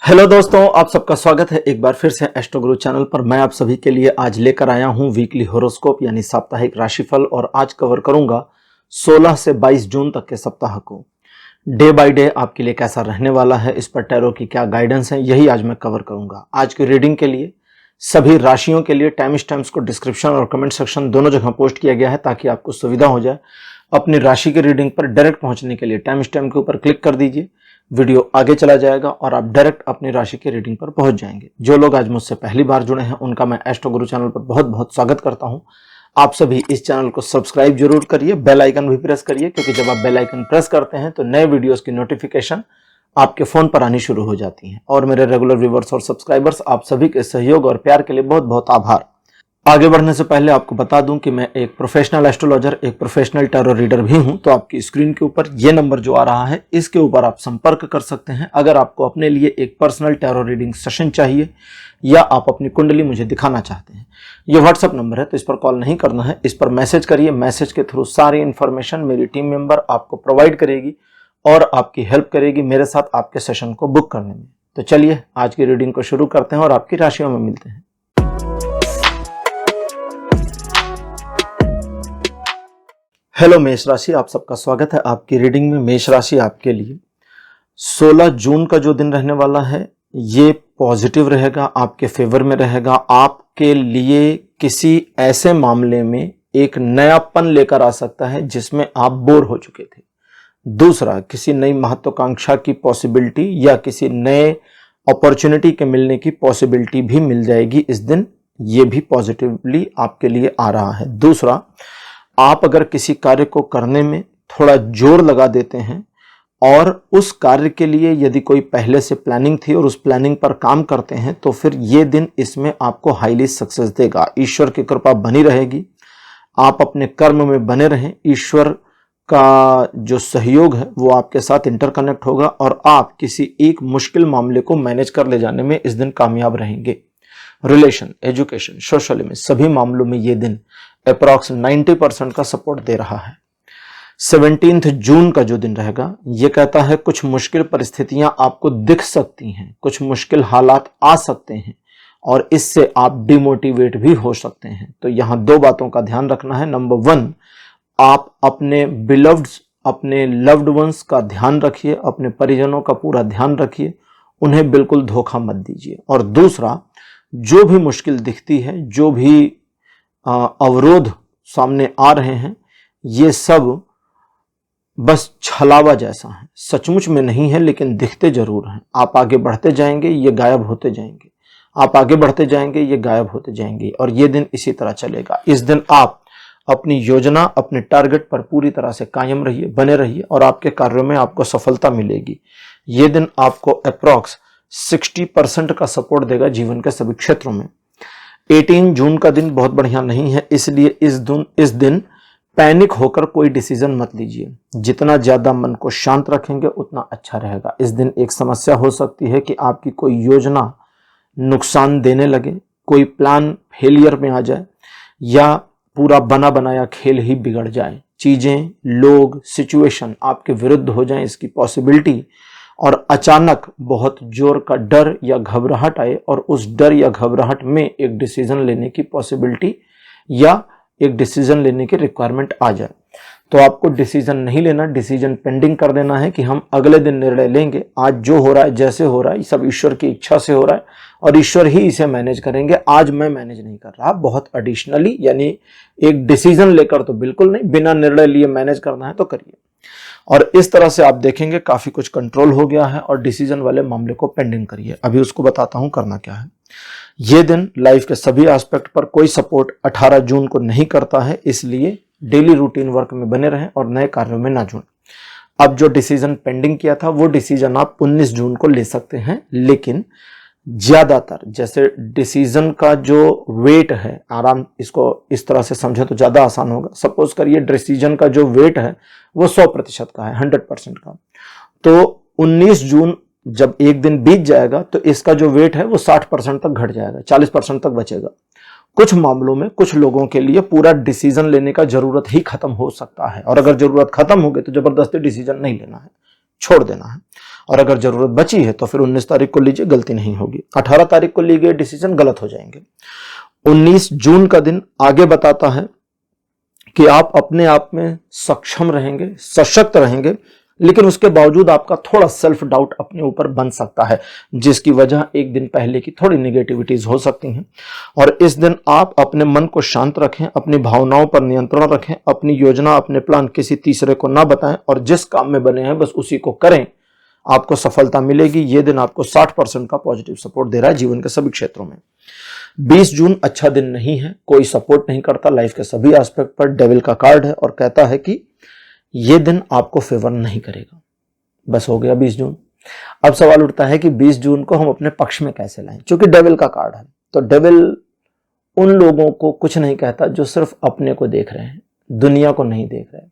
Hello दोस्तों, आप सबका स्वागत है एक बार फिर से एस्ट्रो गुरु चैनल पर। मैं आप सभी के लिए आज लेकर आया हूं वीकली होरोस्कोप यानी साप्ताहिक राशिफल। और आज कवर करूंगा 16 से 22 जून तक के सप्ताह को। डे बाय डे आपके लिए कैसा रहने वाला है, इस पर टैरो की क्या गाइडेंस है, यही आज मैं कवर करूंगा। आज की रीडिंग के लिए सभी राशियों के लिए टाइम स्टैम्प्स को डिस्क्रिप्शन और कमेंट सेक्शन दोनों जगह पोस्ट किया गया है ताकि आपको सुविधा हो जाए। अपनी राशि की रीडिंग पर डायरेक्ट पहुंचने के लिए टाइम स्टैम्प के ऊपर क्लिक कर दीजिए, वीडियो आगे चला जाएगा और आप डायरेक्ट अपनी राशि की रीडिंग पर पहुंच जाएंगे। जो लोग आज मुझसे पहली बार जुड़े हैं उनका मैं एस्ट्रो गुरु चैनल पर बहुत बहुत स्वागत करता हूं। आप सभी इस चैनल को सब्सक्राइब जरूर करिए, बेल आइकन भी प्रेस करिए, क्योंकि जब आप बेल आइकन प्रेस करते हैं तो नए वीडियोस की नोटिफिकेशन आपके फोन पर आनी शुरू हो जाती है। और मेरे रेगुलर व्यूवर्स और सब्सक्राइबर्स, आप सभी के सहयोग और प्यार के लिए बहुत बहुत आभार। आगे बढ़ने से पहले आपको बता दूं कि मैं एक प्रोफेशनल एस्ट्रोलॉजर, एक प्रोफेशनल टैरो रीडर भी हूं। तो आपकी स्क्रीन के ऊपर ये नंबर जो आ रहा है, इसके ऊपर आप संपर्क कर सकते हैं अगर आपको अपने लिए एक पर्सनल टैरो रीडिंग सेशन चाहिए या आप अपनी कुंडली मुझे दिखाना चाहते हैं। ये व्हाट्सएप नंबर है, तो इस पर कॉल नहीं करना है, इस पर मैसेज करिए। मैसेज के थ्रू सारी इंफॉर्मेशन मेरी टीम मेंबर आपको प्रोवाइड करेगी और आपकी हेल्प करेगी मेरे साथ आपके सेशन को बुक करने में। तो चलिए आज की रीडिंग को शुरू करते हैं और आपकी राशियों में मिलते हैं। हेलो मेष राशि, आप सबका स्वागत है आपकी रीडिंग में। मेष राशि आपके लिए 16 जून का जो दिन रहने वाला है ये पॉजिटिव रहेगा, आपके फेवर में रहेगा। आपके लिए किसी ऐसे मामले में एक नयापन लेकर आ सकता है जिसमें आप बोर हो चुके थे। दूसरा, किसी नई महत्वाकांक्षा की पॉसिबिलिटी या किसी नए अपॉर्चुनिटी के मिलने की पॉसिबिलिटी भी मिल जाएगी इस दिन, ये भी पॉजिटिवली आपके लिए आ रहा है। दूसरा, आप अगर किसी कार्य को करने में थोड़ा जोर लगा देते हैं और उस कार्य के लिए यदि कोई पहले से प्लानिंग थी और उस प्लानिंग पर काम करते हैं तो फिर ये दिन इसमें आपको हाईली सक्सेस देगा। ईश्वर की कृपा बनी रहेगी, आप अपने कर्म में बने रहें। ईश्वर का जो सहयोग है वो आपके साथ इंटरकनेक्ट होगा और आप किसी एक मुश्किल मामले को मैनेज कर ले जाने में इस दिन कामयाब रहेंगे। रिलेशन, एजुकेशन, सोशल में सभी मामलों में ये दिन अप्रॉक्स 90% का सपोर्ट दे रहा है। 17 जून का जो दिन रहेगा ये कहता है कुछ मुश्किल परिस्थितियां आपको दिख सकती हैं, कुछ मुश्किल हालात आ सकते हैं और इससे आप डिमोटिवेट भी हो सकते हैं। तो यहां दो बातों का ध्यान रखना है। नंबर 1, आप अपने बिलव्ड्स, अपने लव्ड वंस का ध्यान रखिए, अपने परिजनों का पूरा ध्यान रखिए, उन्हें बिल्कुल धोखा मत दीजिए। और दूसरा, जो भी मुश्किल दिखती है, जो भी अवरोध सामने आ रहे हैं, ये सब बस छलावा जैसा है, सचमुच में नहीं है लेकिन दिखते जरूर हैं। आप आगे बढ़ते जाएंगे, ये गायब होते जाएंगे, आप आगे बढ़ते जाएंगे, ये गायब होते जाएंगे और ये दिन इसी तरह चलेगा। इस दिन आप अपनी योजना, अपने टारगेट पर पूरी तरह से कायम रहिए, बने रहिए और आपके कार्यों में आपको सफलता मिलेगी। ये दिन आपको अप्रॉक्स 60% का सपोर्ट देगा जीवन के सभी क्षेत्रों में। 18 जून का दिन बहुत बढ़िया नहीं है, इसलिए इस दिन पैनिक होकर कोई डिसीजन मत लीजिए। जितना ज्यादा मन को शांत रखेंगे उतना अच्छा रहेगा। इस दिन एक समस्या हो सकती है कि आपकी कोई योजना नुकसान देने लगे, कोई प्लान फेलियर में आ जाए या पूरा बना बनाया खेल ही बिगड़ जाए, चीजें, लोग, सिचुएशन आपके विरुद्ध हो जाएं, इसकी पॉसिबिलिटी। और अचानक बहुत जोर का डर या घबराहट आए और उस डर या घबराहट में एक डिसीजन लेने की पॉसिबिलिटी या एक डिसीजन लेने की रिक्वायरमेंट आ जाए। तो आपको डिसीजन नहीं लेना, डिसीजन पेंडिंग कर देना है कि हम अगले दिन निर्णय लेंगे। आज जो हो रहा है, जैसे हो रहा है, सब ईश्वर की इच्छा से हो रहा है और ईश्वर ही इसे मैनेज करेंगे। आज मैं मैनेज नहीं कर रहा, बहुत एडिशनली, यानी एक डिसीजन लेकर तो बिल्कुल नहीं, बिना निर्णय लिए मैनेज करना है तो करिए। और इस तरह से आप देखेंगे काफी कुछ कंट्रोल हो गया है और डिसीजन वाले मामले को पेंडिंग करिए। अभी उसको बताता हूं करना क्या है। ये दिन लाइफ के सभी एस्पेक्ट पर कोई सपोर्ट 18 जून को नहीं करता है, इसलिए डेली रूटीन वर्क में बने रहें और नए कार्यों में ना जुड़ें। अब जो डिसीजन पेंडिंग किया था वो डिसीजन आप 19 जून को ले सकते हैं, लेकिन ज्यादातर जैसे डिसीजन का जो वेट है, आराम इसको इस तरह से समझे तो ज्यादा आसान होगा। सपोज करिए डिसीजन का जो वेट है वो 100% का है, 100% का, तो 19 जून जब एक दिन बीत जाएगा तो इसका जो वेट है वो 60% तक घट जाएगा, 40% तक बचेगा। कुछ मामलों में कुछ लोगों के लिए पूरा डिसीजन लेने का जरूरत ही खत्म हो सकता है और अगर जरूरत खत्म हो गई तो जबरदस्ती डिसीजन नहीं लेना है, छोड़ देना है। और अगर जरूरत बची है तो फिर 19 तारीख को लीजिए, गलती नहीं होगी। 18 तारीख को लिए गए डिसीजन गलत हो जाएंगे। 19 जून का दिन आगे बताता है कि आप अपने आप में सक्षम रहेंगे, सशक्त रहेंगे, लेकिन उसके बावजूद आपका थोड़ा सेल्फ डाउट अपने ऊपर बन सकता है, जिसकी वजह एक दिन पहले की थोड़ी निगेटिविटीज हो सकती हैं। और इस दिन आप अपने मन को शांत रखें, अपनी भावनाओं पर नियंत्रण रखें, अपनी योजना, अपने प्लान किसी तीसरे को ना बताएं और जिस काम में बने हैं बस उसी को करें, आपको सफलता मिलेगी। यह दिन आपको 60% का पॉजिटिव सपोर्ट दे रहा है जीवन के सभी क्षेत्रों में। 20 जून अच्छा दिन नहीं है, कोई सपोर्ट नहीं करता लाइफ के सभी एस्पेक्ट पर, डेविल का कार्ड है और कहता है कि यह दिन आपको फेवर नहीं करेगा। बस हो गया 20 जून। अब सवाल उठता है कि 20 जून को हम अपने पक्ष में कैसे लाएं, क्योंकि डेविल का कार्ड है। तो डेविल उन लोगों को कुछ नहीं कहता जो सिर्फ अपने को देख रहे हैं, दुनिया को नहीं देख रहे।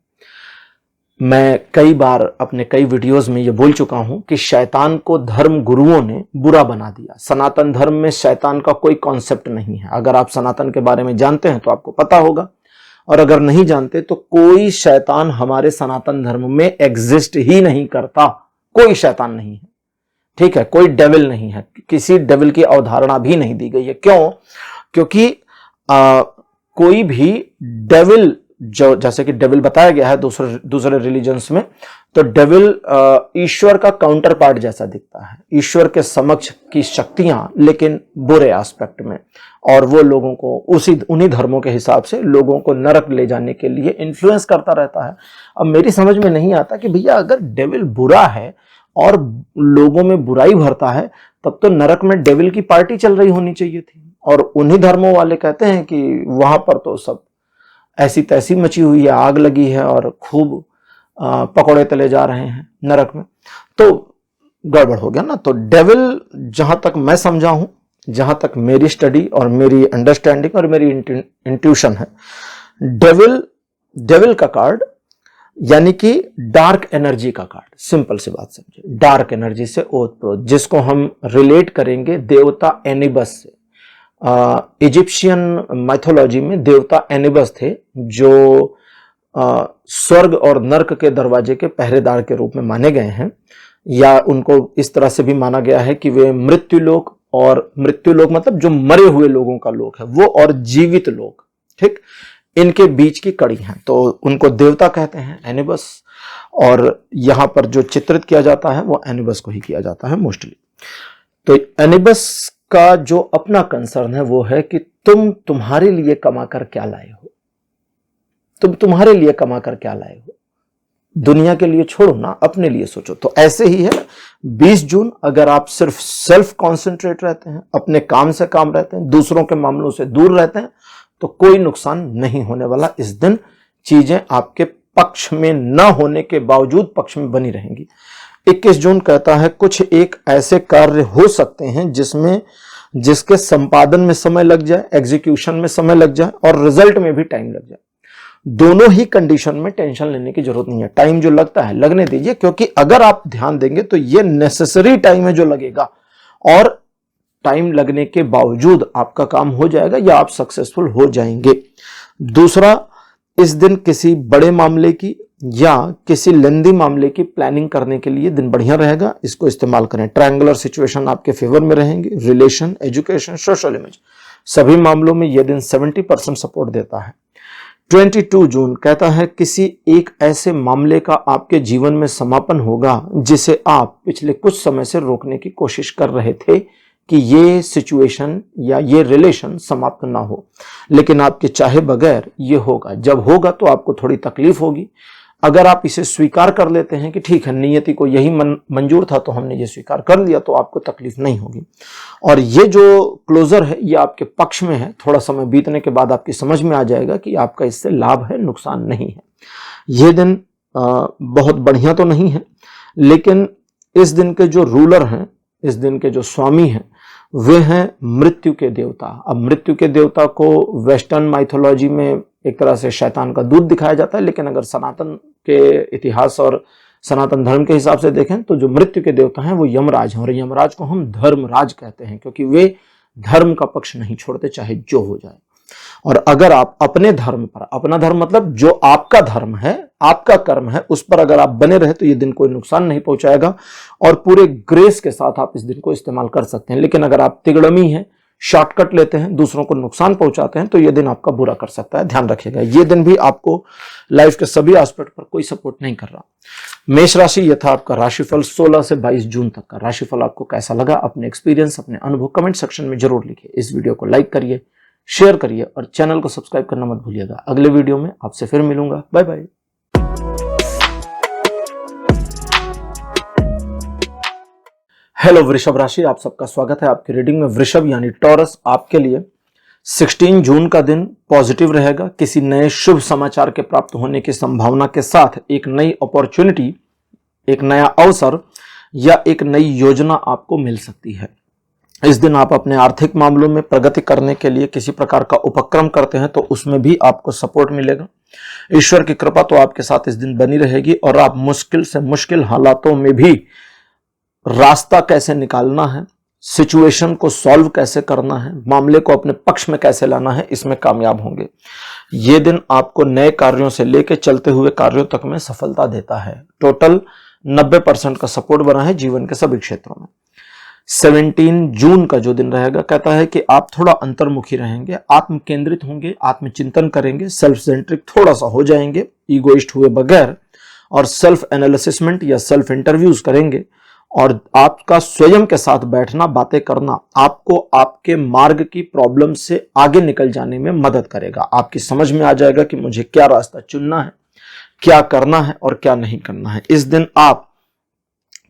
मैं कई बार अपने कई वीडियोस में यह बोल चुका हूं कि शैतान को धर्म गुरुओं ने बुरा बना दिया। सनातन धर्म में शैतान का कोई कॉन्सेप्ट नहीं है। अगर आप सनातन के बारे में जानते हैं तो आपको पता होगा, और अगर नहीं जानते तो कोई शैतान हमारे सनातन धर्म में एग्जिस्ट ही नहीं करता। कोई शैतान नहीं है, ठीक है, कोई डेविल नहीं है, किसी डेविल की अवधारणा भी नहीं दी गई है। क्यों? क्योंकि कोई भी डेविल, जो जैसे कि डेविल बताया गया है दूसरे रिलीजन्स में, तो डेविल ईश्वर का काउंटर पार्ट जैसा दिखता है, ईश्वर के समक्ष की शक्तियां, लेकिन बुरे एस्पेक्ट में, और वो लोगों को उन्हीं धर्मों के हिसाब से लोगों को नरक ले जाने के लिए इन्फ्लुएंस करता रहता है। अब मेरी समझ में नहीं आता कि भैया अगर डेविल बुरा है और लोगों में बुराई भरता है, तब तो नरक में डेविल की पार्टी चल रही होनी चाहिए थी। और उन्हीं धर्मों वाले कहते हैं कि वहां पर तो सब ऐसी तैसी मची हुई है, आग लगी है और खूब पकौड़े तले जा रहे हैं नरक में, तो गड़बड़ हो गया ना। तो डेविल, जहां तक मैं समझा हूं, जहां तक मेरी स्टडी और मेरी अंडरस्टैंडिंग और मेरी इंट्यूशन है, डेविल का कार्ड यानी कि डार्क एनर्जी का कार्ड। सिंपल सी बात समझे, डार्क एनर्जी से ओतप्रोत, जिसको हम रिलेट करेंगे देवता एनिबस से। इजिप्शियन माइथोलॉजी में देवता एनिबस थे, जो स्वर्ग और नर्क के दरवाजे के पहरेदार के रूप में माने गए हैं, या उनको इस तरह से भी माना गया है कि वे मृत्युलोक, और मृत्युलोक मतलब जो मरे हुए लोगों का लोक है वो, और जीवित लोक, ठीक, इनके बीच की कड़ी है। तो उनको देवता कहते हैं, एनिबस, और यहां पर जो चित्रित किया जाता है वो एनिबस को ही किया जाता है मोस्टली। तो एनिबस का जो अपना कंसर्न है वो है कि तुम्हारे लिए कमा कर क्या लाए हो, तुम तुम्हारे लिए कमा कर क्या लाए हो, दुनिया के लिए छोड़ो ना, अपने लिए सोचो। तो ऐसे ही है 20 जून, अगर आप सिर्फ सेल्फ कॉन्सेंट्रेट रहते हैं, अपने काम से काम रहते हैं, दूसरों के मामलों से दूर रहते हैं, तो कोई नुकसान नहीं होने वाला। इस दिन चीजें आपके पक्ष में न होने के बावजूद पक्ष में बनी रहेंगी। 21 जून कहता है कुछ एक ऐसे कार्य हो सकते हैं जिसके संपादन में समय लग जाए, एग्जीक्यूशन में समय लग जाए और रिजल्ट में भी टाइम लग जाए। दोनों ही कंडीशन में टेंशन लेने की जरूरत नहीं है। टाइम जो लगता है लगने दीजिए, क्योंकि अगर आप ध्यान देंगे तो ये नेसेसरी टाइम है जो लगेगा, और टाइम लगने के बावजूद आपका काम हो जाएगा या आप सक्सेसफुल हो जाएंगे। दूसरा, इस दिन किसी बड़े मामले की या किसी लेंदी मामले की प्लानिंग करने के लिए दिन बढ़िया रहेगा, इसको इस्तेमाल करें। ट्रायंगुलर सिचुएशन आपके फेवर में रहेंगे। रिलेशन, एजुकेशन, सोशल इमेज, सभी मामलों में यह दिन 70% सपोर्ट देता है। 22 जून कहता है किसी एक ऐसे मामले का आपके जीवन में समापन होगा जिसे आप पिछले कुछ समय से रोकने की कोशिश कर रहे थे कि ये सिचुएशन या ये रिलेशन समाप्त ना हो, लेकिन आपके चाहे बगैर ये होगा। जब होगा तो आपको थोड़ी तकलीफ होगी। अगर आप इसे स्वीकार कर लेते हैं कि ठीक है, नियति को यही मंजूर था तो हमने ये स्वीकार कर लिया, तो आपको तकलीफ नहीं होगी। और ये जो क्लोजर है ये आपके पक्ष में है। थोड़ा समय बीतने के बाद आपकी समझ में आ जाएगा कि आपका इससे लाभ है, नुकसान नहीं है। ये दिन बहुत बढ़िया तो नहीं है, लेकिन इस दिन के जो रूलर हैं, इस दिन के जो स्वामी हैं, वे हैं मृत्यु के देवता। अब मृत्यु के देवता को वेस्टर्न माइथोलॉजी में एक तरह से शैतान का दूत दिखाया जाता है, लेकिन अगर सनातन के इतिहास और सनातन धर्म के हिसाब से देखें तो जो मृत्यु के देवता हैं वो यमराज हैं, और यमराज को हम धर्मराज कहते हैं, क्योंकि वे धर्म का पक्ष नहीं छोड़ते चाहे जो हो जाए। और अगर आप अपने धर्म पर, अपना धर्म मतलब जो आपका धर्म है, आपका कर्म है, उस पर अगर आप बने रहे तो ये दिन कोई नुकसान नहीं पहुंचाएगा और पूरे ग्रेस के साथ आप इस दिन को इस्तेमाल कर सकते हैं। लेकिन अगर आप तिगड़मी हैं, शॉर्टकट लेते हैं, दूसरों को नुकसान पहुंचाते हैं, तो ये दिन आपका बुरा कर सकता है। ध्यान रखिएगा, ये दिन भी आपको लाइफ के सभी एस्पेक्ट पर कोई सपोर्ट नहीं कर रहा। मेष राशि, ये था आपका राशिफल 16 से 22 जून तक का। राशिफल आपको कैसा लगा, अपने एक्सपीरियंस, अपने अनुभव कमेंट सेक्शन में जरूर लिखिए। इस वीडियो को लाइक करिए, शेयर करिए और चैनल को सब्सक्राइब करना मत भूलिएगा। अगले वीडियो में आपसे फिर मिलूंगा। Bye bye. हेलो वृषभ राशि, आप सबका स्वागत है आपकी रीडिंग में। वृषभ यानी टॉरस, आपके लिए 16 जून का दिन पॉजिटिव रहेगा। किसी नए शुभ समाचार के प्राप्त होने की संभावना के साथ एक नई अपॉर्चुनिटी, एक नया अवसर या एक नई योजना आपको मिल सकती है। इस दिन आप अपने आर्थिक मामलों में प्रगति करने के लिए किसी प्रकार का उपक्रम करते हैं तो उसमें भी आपको सपोर्ट मिलेगा। ईश्वर की कृपा तो आपके साथ इस दिन बनी रहेगी और आप मुश्किल से मुश्किल हालातों में भी रास्ता कैसे निकालना है, सिचुएशन को सॉल्व कैसे करना है, मामले को अपने पक्ष में कैसे लाना है, इसमें कामयाब होंगे। ये दिन आपको नए कार्यों से लेकर चलते हुए कार्यों तक में सफलता देता है। टोटल 90% का सपोर्ट बना है जीवन के सभी क्षेत्रों में। 17 जून का जो दिन रहेगा, कहता है कि आप थोड़ा अंतर्मुखी रहेंगे, आत्म केंद्रित होंगे, आत्मचिंतन करेंगे, सेल्फ सेंट्रिक थोड़ा सा हो जाएंगे, ईगोइस्ट हुए बगैर, और सेल्फ एनालिसिसमेंट या सेल्फ इंटरव्यूज करेंगे। और आपका स्वयं के साथ बैठना, बातें करना आपको आपके मार्ग की प्रॉब्लम से आगे निकल जाने में मदद करेगा। आपकी समझ में आ जाएगा कि मुझे क्या रास्ता चुनना है, क्या करना है और क्या नहीं करना है। इस दिन आप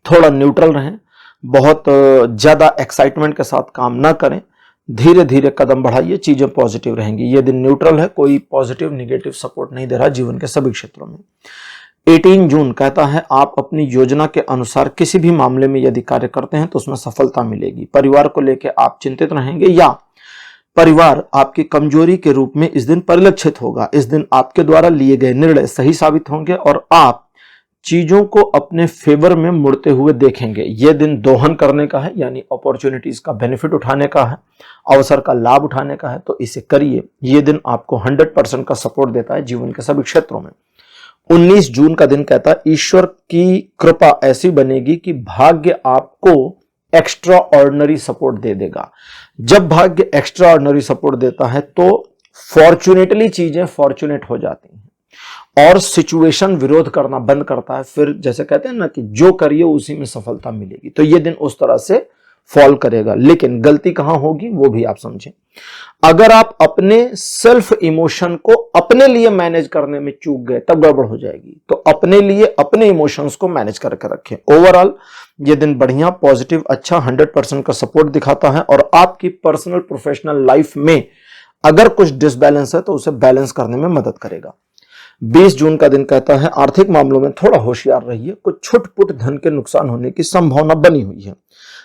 थोड़ा न्यूट्रल रहें, बहुत ज्यादा एक्साइटमेंट के साथ काम ना करें, धीरे धीरे कदम बढ़ाइए, चीजें पॉजिटिव रहेंगी। ये दिन न्यूट्रल है, कोई पॉजिटिव निगेटिव सपोर्ट नहीं दे रहा जीवन के सभी क्षेत्रों में। 18 जून कहता है आप अपनी योजना के अनुसार किसी भी मामले में यदि कार्य करते हैं तो उसमें सफलता मिलेगी। परिवार को लेकर आप चिंतित रहेंगे या परिवार आपकी कमजोरी के रूप में इस दिन परिलक्षित होगा। इस दिन आपके द्वारा लिए गए निर्णय सही साबित होंगे और आप चीजों को अपने फेवर में मुड़ते हुए देखेंगे। यह दिन दोहन करने का है, यानी अपॉर्चुनिटीज का बेनिफिट उठाने का है, अवसर का लाभ उठाने का है, तो इसे करिए। यह दिन आपको 100% का सपोर्ट देता है जीवन के सभी क्षेत्रों में। 19 जून का दिन कहता है ईश्वर की कृपा ऐसी बनेगी कि भाग्य आपको एक्स्ट्रा ऑर्डिनरी सपोर्ट दे देगा। जब भाग्य एक्स्ट्रा ऑर्डिनरी सपोर्ट देता है तो फॉर्चुनेटली चीजें फॉर्चुनेट हो जाती हैं और सिचुएशन विरोध करना बंद करता है। फिर जैसे कहते हैं ना कि जो करिए उसी में सफलता मिलेगी, तो ये दिन उस तरह से फॉल करेगा। लेकिन गलती कहां होगी वो भी आप समझें। अगर आप अपने सेल्फ इमोशन को अपने लिए मैनेज करने में चूक गए तब गड़बड़ हो जाएगी। तो अपने लिए अपने इमोशंस को मैनेज करके रखें। ओवरऑल ये दिन बढ़िया, पॉजिटिव, अच्छा 100% का सपोर्ट दिखाता है और आपकी पर्सनल प्रोफेशनल लाइफ में अगर कुछ डिसबैलेंस है तो उसे बैलेंस करने में मदद करेगा। 20 जून का दिन कहता है आर्थिक मामलों में थोड़ा होशियार रहिए, कुछ छुटपुट धन के नुकसान होने की संभावना बनी हुई है।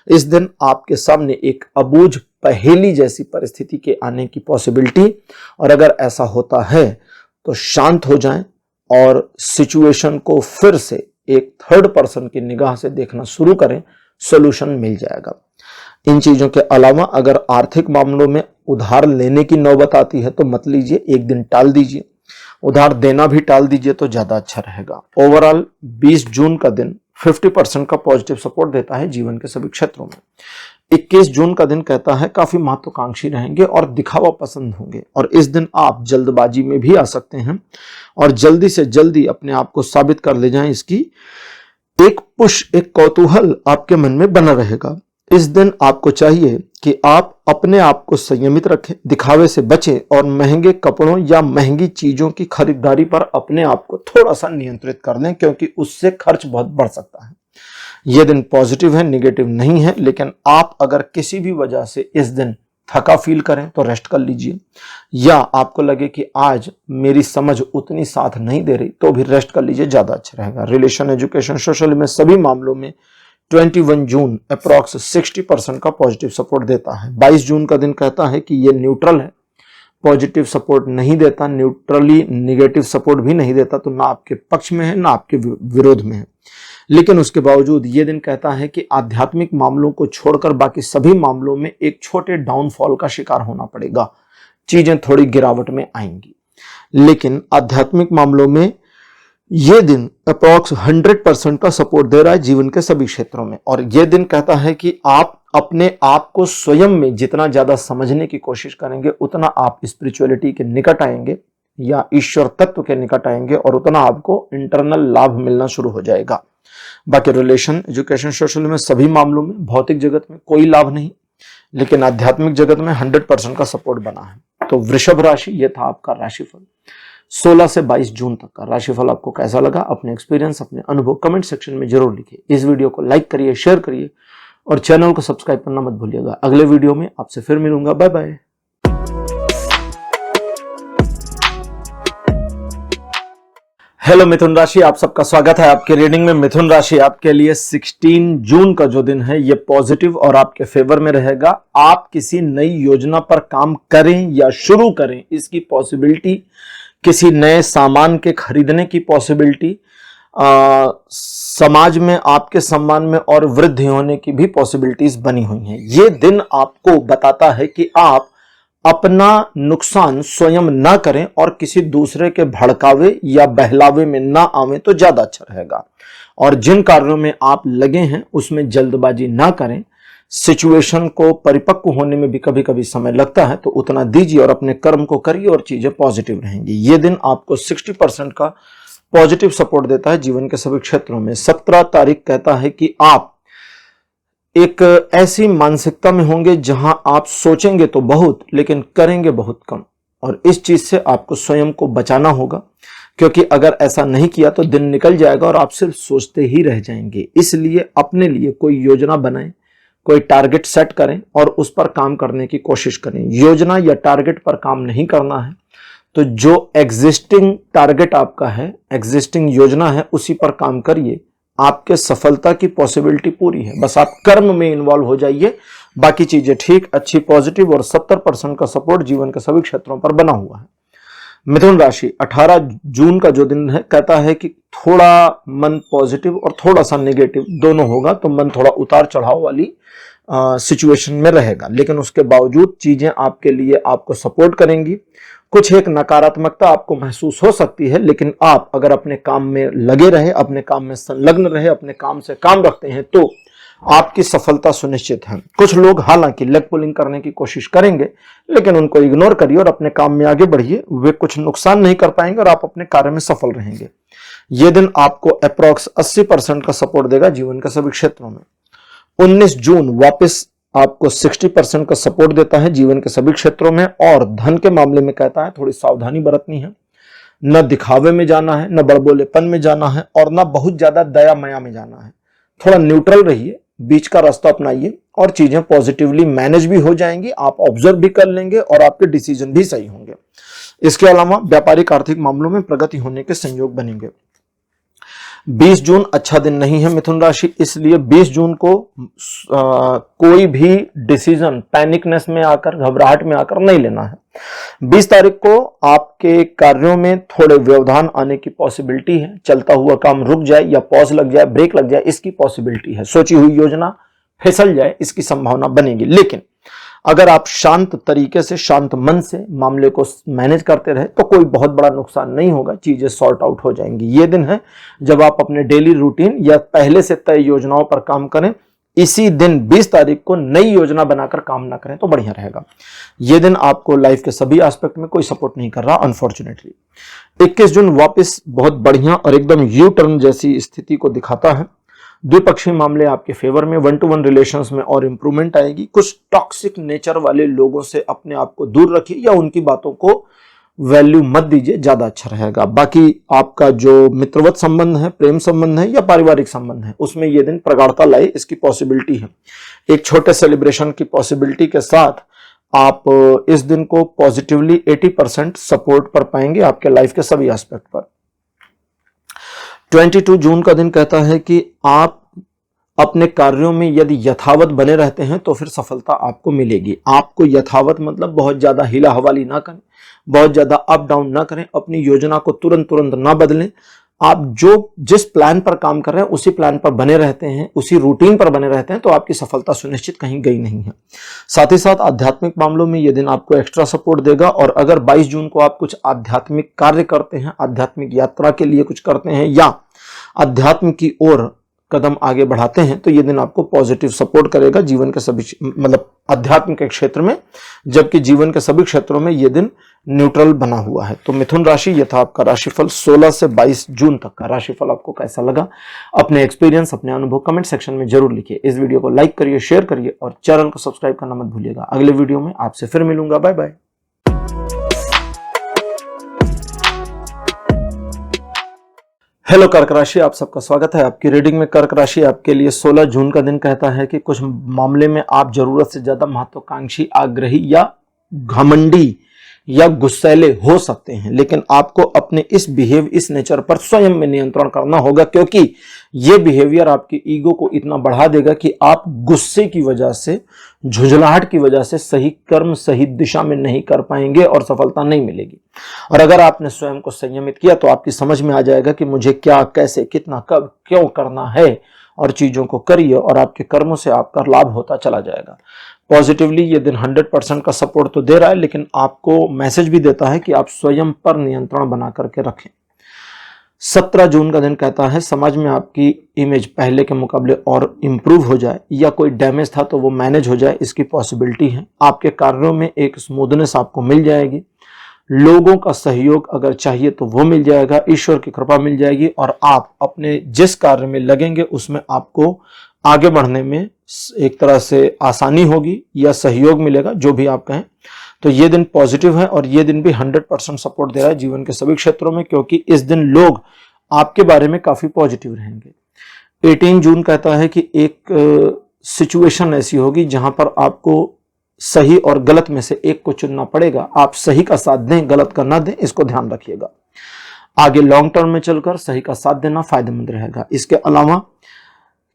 इस दिन आपके सामने एक अबूझ पहेली जैसी परिस्थिति के आने की पॉसिबिलिटी, और अगर ऐसा होता है तो शांत हो जाएं और सिचुएशन को फिर से एक थर्ड पर्सन की निगाह से देखना शुरू करें, सॉल्यूशन मिल जाएगा। इन चीजों के अलावा अगर आर्थिक मामलों में उधार लेने की नौबत आती है तो मत लीजिए, एक दिन टाल दीजिए। उधार देना भी टाल दीजिए तो ज्यादा अच्छा रहेगा। ओवरऑल 20 जून का दिन 50% का पॉजिटिव सपोर्ट देता है जीवन के सभी क्षेत्रों में। 21 जून का दिन कहता है काफी महत्वाकांक्षी रहेंगे और दिखावा पसंद होंगे, और इस दिन आप जल्दबाजी में भी आ सकते हैं और जल्दी से जल्दी अपने आप को साबित कर ले जाएं। इसकी एक पुश, एक कौतूहल आपके मन में बना रहेगा। इस दिन आपको चाहिए कि आप अपने आप को संयमित रखें, दिखावे से बचें और महंगे कपड़ों या महंगी चीजों की खरीदारी पर अपने आप को थोड़ा सा नियंत्रित कर लें, क्योंकि उससे खर्च बहुत बढ़ सकता है। यह दिन पॉजिटिव है, निगेटिव नहीं है। लेकिन आप अगर किसी भी वजह से इस दिन थका फील करें तो रेस्ट कर लीजिए, या आपको लगे कि आज मेरी समझ उतनी साथ नहीं दे रही तो भी रेस्ट कर लीजिए, ज्यादा अच्छा रहेगा। रिलेशन, एजुकेशन, सोशल में सभी मामलों में 21 जून अप्रॉक्स 60% का पॉजिटिव सपोर्ट देता है। 22 जून का दिन कहता है कि ये न्यूट्रल है, पॉजिटिव सपोर्ट नहीं देता, न्यूट्रली निगेटिव सपोर्ट भी नहीं देता, तो ना आपके पक्ष में है ना आपके विरोध में है। लेकिन उसके बावजूद ये दिन कहता है कि आध्यात्मिक मामलों को छोड़कर बाकी सभी मामलों में एक छोटे डाउनफॉल का शिकार होना पड़ेगा। चीजें थोड़ी गिरावट में आएंगी। लेकिन आध्यात्मिक मामलों में ये दिन अप्रॉक्स 100% का सपोर्ट दे रहा है जीवन के सभी क्षेत्रों में। और ये दिन कहता है कि आप अपने आप को स्वयं में जितना ज्यादा समझने की कोशिश करेंगे उतना आप स्पिरिचुअलिटी के निकट आएंगे या ईश्वर तत्व के निकट आएंगे और उतना आपको इंटरनल लाभ मिलना शुरू हो जाएगा। बाकी रिलेशन, एजुकेशन, सोशल में सभी मामलों में, भौतिक जगत में कोई लाभ नहीं, लेकिन आध्यात्मिक जगत में 100% का सपोर्ट बना है। तो वृषभ राशि, ये था आपका राशिफल 16 से 22 जून तक का। राशिफल आपको कैसा लगा? अपने एक्सपीरियंस, अपने अनुभव कमेंट सेक्शन में जरूर लिखिए। इस वीडियो को लाइक करिए, शेयर करिए और चैनल को सब्सक्राइब करना मत भूलिएगा। अगले वीडियो में आपसे फिर मिलूंगा। Bye bye. हेलो मिथुन राशि, आप सबका स्वागत है आपके रीडिंग में। मिथुन राशि आपके लिए 16 जून का जो दिन है ये पॉजिटिव और आपके फेवर में रहेगा। आप किसी नई योजना पर काम करें या शुरू करें, इसकी पॉसिबिलिटी, किसी नए सामान के खरीदने की पॉसिबिलिटी, समाज में आपके सम्मान में और वृद्धि होने की भी पॉसिबिलिटीज बनी हुई हैं। ये दिन आपको बताता है कि आप अपना नुकसान स्वयं ना करें और किसी दूसरे के भड़कावे या बहलावे में ना आवे तो ज्यादा अच्छा रहेगा। और जिन कार्यों में आप लगे हैं उसमें जल्दबाजी ना करें। सिचुएशन को परिपक्व होने में भी कभी कभी समय लगता है, तो उतना दीजिए और अपने कर्म को करिए और चीजें पॉजिटिव रहेंगी। ये दिन आपको 60% का पॉजिटिव सपोर्ट देता है जीवन के सभी क्षेत्रों में। 17 तारीख कहता है कि आप एक ऐसी मानसिकता में होंगे जहां आप सोचेंगे तो बहुत लेकिन करेंगे बहुत कम, और इस चीज से आपको स्वयं को बचाना होगा, क्योंकि अगर ऐसा नहीं किया तो दिन निकल जाएगा और आप सिर्फ सोचते ही रह जाएंगे। इसलिए अपने लिए कोई योजना बनाएं, कोई टारगेट सेट करें और उस पर काम करने की कोशिश करें। योजना या टारगेट पर काम नहीं करना है तो जो एग्जिस्टिंग टारगेट आपका है, एग्जिस्टिंग योजना है, उसी पर काम करिए। आपके सफलता की पॉसिबिलिटी पूरी है, बस आप कर्म में इन्वॉल्व हो जाइए। बाकी चीजें ठीक, अच्छी, पॉजिटिव और 70% का सपोर्ट जीवन के सभी क्षेत्रों पर बना हुआ है। मिथुन राशि 18 जून का जो दिन है कहता है कि थोड़ा मन पॉजिटिव और थोड़ा सा नेगेटिव दोनों होगा, तो मन थोड़ा उतार चढ़ाव वाली सिचुएशन में रहेगा, लेकिन उसके बावजूद चीजें आपके लिए आपको सपोर्ट करेंगी। कुछ एक नकारात्मकता आपको महसूस हो सकती है, लेकिन आप अगर अपने काम में लगे रहे, अपने काम में संलग्न रहे, अपने काम से काम रखते हैं तो आपकी सफलता सुनिश्चित है। कुछ लोग हालांकि लेग पुलिंग करने की कोशिश करेंगे, लेकिन उनको इग्नोर करिए और अपने काम में आगे बढ़िए। वे कुछ नुकसान नहीं कर पाएंगे और आप अपने कार्य में सफल रहेंगे। यह दिन आपको अप्रॉक्स 80% का सपोर्ट देगा जीवन के सभी क्षेत्रों में। 19 जून वापस आपको 60% का सपोर्ट देता है जीवन के सभी क्षेत्रों में। और धन के मामले में कहता है थोड़ी सावधानी बरतनी है, न दिखावे में जाना है, न बड़बोलेपन में जाना है और न बहुत ज्यादा दया माया में जाना है। थोड़ा न्यूट्रल रहिए, बीच का रास्ता अपनाइए और चीजें पॉजिटिवली मैनेज भी हो जाएंगी। आप ऑब्जर्व भी कर लेंगे और आपके डिसीजन भी सही होंगे। इसके अलावा व्यापारिक आर्थिक मामलों में प्रगति होने के संयोग बनेंगे। 20 जून अच्छा दिन नहीं है मिथुन राशि, इसलिए 20 जून को कोई भी डिसीजन पैनिकनेस में आकर, घबराहट में आकर नहीं लेना है। 20 तारीख को आपके कार्यों में थोड़े व्यवधान आने की पॉसिबिलिटी है। चलता हुआ काम रुक जाए या पॉज लग जाए, ब्रेक लग जाए, इसकी पॉसिबिलिटी है। सोची हुई योजना फिसल जाए, इसकी संभावना बनेगी। लेकिन अगर आप शांत तरीके से, शांत मन से मामले को मैनेज करते रहे तो कोई बहुत बड़ा नुकसान नहीं होगा, चीजें सॉर्ट आउट हो जाएंगी। ये दिन है जब आप अपने डेली रूटीन या पहले से तय योजनाओं पर काम करें। इसी दिन 20 तारीख को नई योजना बनाकर काम ना करें तो बढ़िया रहेगा। यह दिन आपको लाइफ के सभी एस्पेक्ट में कोई सपोर्ट नहीं कर रहा, अनफॉर्चुनेटली। 21 जून वापस बहुत बढ़िया और एकदम यू टर्न जैसी स्थिति को दिखाता है। द्विपक्षीय मामले आपके फेवर में, 1-to-1 रिलेशंस में और इंप्रूवमेंट आएगी। कुछ टॉक्सिक नेचर वाले लोगों से अपने आप को दूर रखिए या उनकी बातों को वैल्यू मत दीजिए, ज्यादा अच्छा रहेगा। बाकी आपका जो मित्रवत संबंध है, प्रेम संबंध है या पारिवारिक संबंध है, उसमें यह दिन प्रगाढ़ता लाए, इसकी पॉसिबिलिटी है। एक छोटे सेलिब्रेशन की पॉसिबिलिटी के साथ आप इस दिन को पॉजिटिवली 80% सपोर्ट कर पाएंगे आपके लाइफ के सभी एस्पेक्ट पर। 22 जून का दिन कहता है कि आप अपने कार्यों में यदि यथावत बने रहते हैं तो फिर सफलता आपको मिलेगी। आपको यथावत मतलब बहुत ज्यादा हिला हवाली ना करें, बहुत ज्यादा अप डाउन ना करें, अपनी योजना को तुरंत ना बदलें। आप जो जिस प्लान पर काम कर रहे हैं उसी प्लान पर बने रहते हैं, उसी रूटीन पर बने रहते हैं, तो आपकी सफलता सुनिश्चित कहीं गई नहीं है। साथ ही साथ आध्यात्मिक मामलों में यह दिन आपको एक्स्ट्रा सपोर्ट देगा। और अगर 22 जून को आप कुछ आध्यात्मिक कार्य करते हैं, आध्यात्मिक यात्रा के लिए कुछ करते हैं या अध्यात्म की ओर कदम आगे बढ़ाते हैं, तो ये दिन आपको पॉजिटिव सपोर्ट करेगा जीवन के सभी मतलब अध्यात्म के क्षेत्र में, जबकि जीवन के सभी क्षेत्रों में ये दिन न्यूट्रल बना हुआ है। तो मिथुन राशि, ये था आपका राशिफल 16 से 22 जून तक का राशिफल। आपको कैसा लगा? अपने एक्सपीरियंस, अपने अनुभव कमेंट सेक्शन में जरूर लिखिए। इस वीडियो को लाइक करिए, शेयर करिए और चैनल को सब्सक्राइब करना मत भूलिएगा। अगले वीडियो में आपसे फिर मिलूंगा। Bye bye. हेलो कर्क राशि, आप सबका स्वागत है आपकी रीडिंग में। कर्क राशि आपके लिए 16 जून का दिन कहता है कि कुछ मामले में आप जरूरत से ज्यादा महत्वाकांक्षी, आग्रही या घमंडी या गुस्सैले हो सकते हैं, लेकिन आपको अपने इस नेचर पर स्वयं में नियंत्रण करना होगा, क्योंकि यह बिहेवियर आपकी ईगो को इतना बढ़ा देगा कि आप गुस्से की वजह से, झुंझलाहट की वजह से सही कर्म सही दिशा में नहीं कर पाएंगे और सफलता नहीं मिलेगी। और अगर आपने स्वयं को संयमित किया तो आपकी समझ में आ जाएगा कि मुझे क्या, कैसे, कितना, कब, क्यों करना है, और चीजों को करिए और आपके कर्मों से आपका लाभ होता चला जाएगा। पॉजिटिवली ये दिन 100% का सपोर्ट तो दे रहा है, लेकिन आपको मैसेज भी देता है कि आप स्वयं पर नियंत्रण बना करके रखें। 17 जून का दिन कहता है समाज में आपकी इमेज पहले के मुकाबले और इम्प्रूव हो जाए, या कोई डैमेज था तो वो मैनेज हो जाए, इसकी पॉसिबिलिटी है। आपके कार्यों में एक स्मूथनेस आपको मिल जाएगी। लोगों का सहयोग अगर चाहिए तो वो मिल जाएगा, ईश्वर की कृपा मिल जाएगी, और आप अपने जिस कार्य में लगेंगे उसमें आपको आगे बढ़ने में एक तरह से आसानी होगी या सहयोग मिलेगा, जो भी आप कहें। तो ये दिन पॉजिटिव है और ये दिन भी 100% सपोर्ट दे रहा है जीवन के सभी क्षेत्रों में, क्योंकि इस दिन लोग आपके बारे में काफी पॉजिटिव रहेंगे। 18 जून कहता है कि एक सिचुएशन ऐसी होगी जहां पर आपको सही और गलत में से एक को चुनना पड़ेगा। आप सही का साथ दें, गलत का ना दें, इसको ध्यान रखिएगा। आगे लॉन्ग टर्म में चलकर सही का साथ देना फायदेमंद रहेगा। इसके अलावा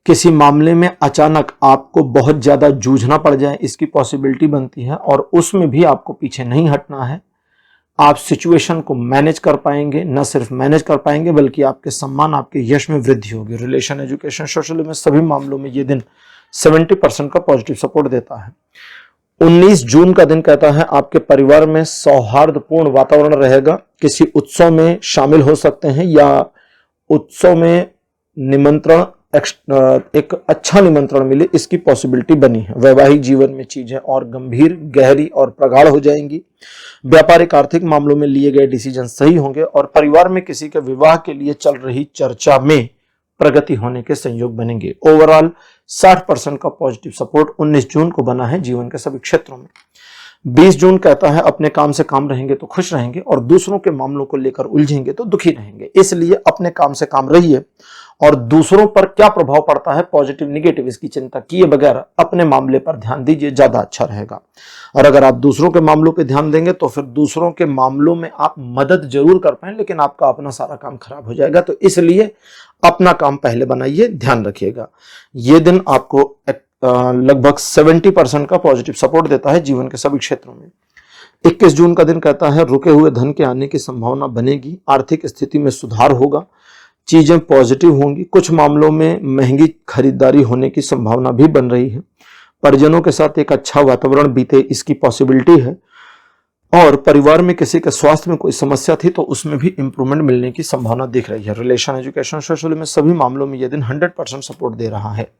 किसी मामले में अचानक आपको बहुत ज्यादा जूझना पड़ जाए, इसकी पॉसिबिलिटी बनती है, और उसमें भी आपको पीछे नहीं हटना है। आप सिचुएशन को मैनेज कर पाएंगे, न सिर्फ मैनेज कर पाएंगे बल्कि आपके सम्मान, आपके यश में वृद्धि होगी। रिलेशन, एजुकेशन, सोशल में सभी मामलों में यह दिन 70% का पॉजिटिव सपोर्ट देता है। 19 जून का दिन कहता है आपके परिवार में सौहार्दपूर्ण वातावरण रहेगा। किसी उत्सव में शामिल हो सकते हैं या उत्सव में निमंत्रण, एक अच्छा निमंत्रण मिले, इसकी पॉसिबिलिटी बनी है। वैवाहिक जीवन में चीजें और गंभीर, गहरी और प्रगाढ़ हो जाएंगी। व्यापारिक आर्थिक मामलों में लिए गए डिसीजन सही होंगे, और परिवार में किसी के विवाह के लिए चल रही चर्चा में प्रगति होने के संयोग बनेंगे। ओवरऑल 60% का पॉजिटिव सपोर्ट 19 जून को बना है जीवन के सभी क्षेत्रों में। 20 जून कहता है अपने काम से काम रहेंगे तो खुश रहेंगे, और दूसरों के मामलों को लेकर उलझेंगे तो दुखी रहेंगे। इसलिए अपने काम से काम रहिए, और दूसरों पर क्या प्रभाव पड़ता है, पॉजिटिव निगेटिव, इसकी चिंता किए बगैर अपने मामले पर ध्यान दीजिए, ज्यादा अच्छा रहेगा। और अगर आप दूसरों के मामलों पर ध्यान देंगे तो फिर दूसरों के मामलों में आप मदद जरूर कर पाए, लेकिन आपका अपना सारा काम खराब हो जाएगा। तो इसलिए अपना काम पहले बनाइए, ध्यान रखिएगा। यह दिन आपको लगभग 70% का पॉजिटिव सपोर्ट देता है जीवन के सभी क्षेत्रों में। 21 जून का दिन कहता है रुके हुए धन के आने की संभावना बनेगी। आर्थिक स्थिति में सुधार होगा, चीजें पॉजिटिव होंगी। कुछ मामलों में महंगी खरीदारी होने की संभावना भी बन रही है। परिजनों के साथ एक अच्छा वातावरण बीते, इसकी पॉसिबिलिटी है। और परिवार में किसी के स्वास्थ्य में कोई समस्या थी तो उसमें भी इंप्रूवमेंट मिलने की संभावना दिख रही है। रिलेशन, एजुकेशन, सोशल में सभी मामलों में यह दिन 100% सपोर्ट दे रहा है।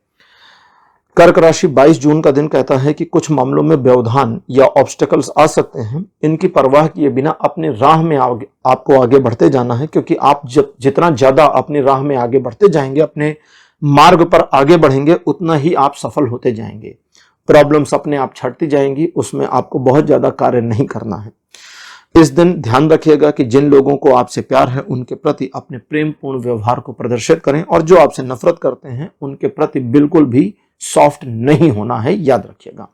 कर्क राशि 22 जून का दिन कहता है कि कुछ मामलों में व्यवधान या ऑब्स्टेकल्स आ सकते हैं। इनकी परवाह किए बिना अपनी राह में आपको आगे बढ़ते जाना है, क्योंकि आप जितना ज्यादा अपनी राह में आगे बढ़ते जाएंगे, अपने मार्ग पर आगे बढ़ेंगे, उतना ही आप सफल होते जाएंगे। प्रॉब्लम्स अपने आप छटती जाएंगी, उसमें आपको बहुत ज्यादा कार्य नहीं करना है। इस दिन ध्यान रखिएगा कि जिन लोगों को आपसे प्यार है उनके प्रति अपने प्रेमपूर्ण व्यवहार को प्रदर्शित करें, और जो आपसे नफरत करते हैं उनके प्रति बिल्कुल भी सॉफ्ट नहीं होना है, याद रखिएगा।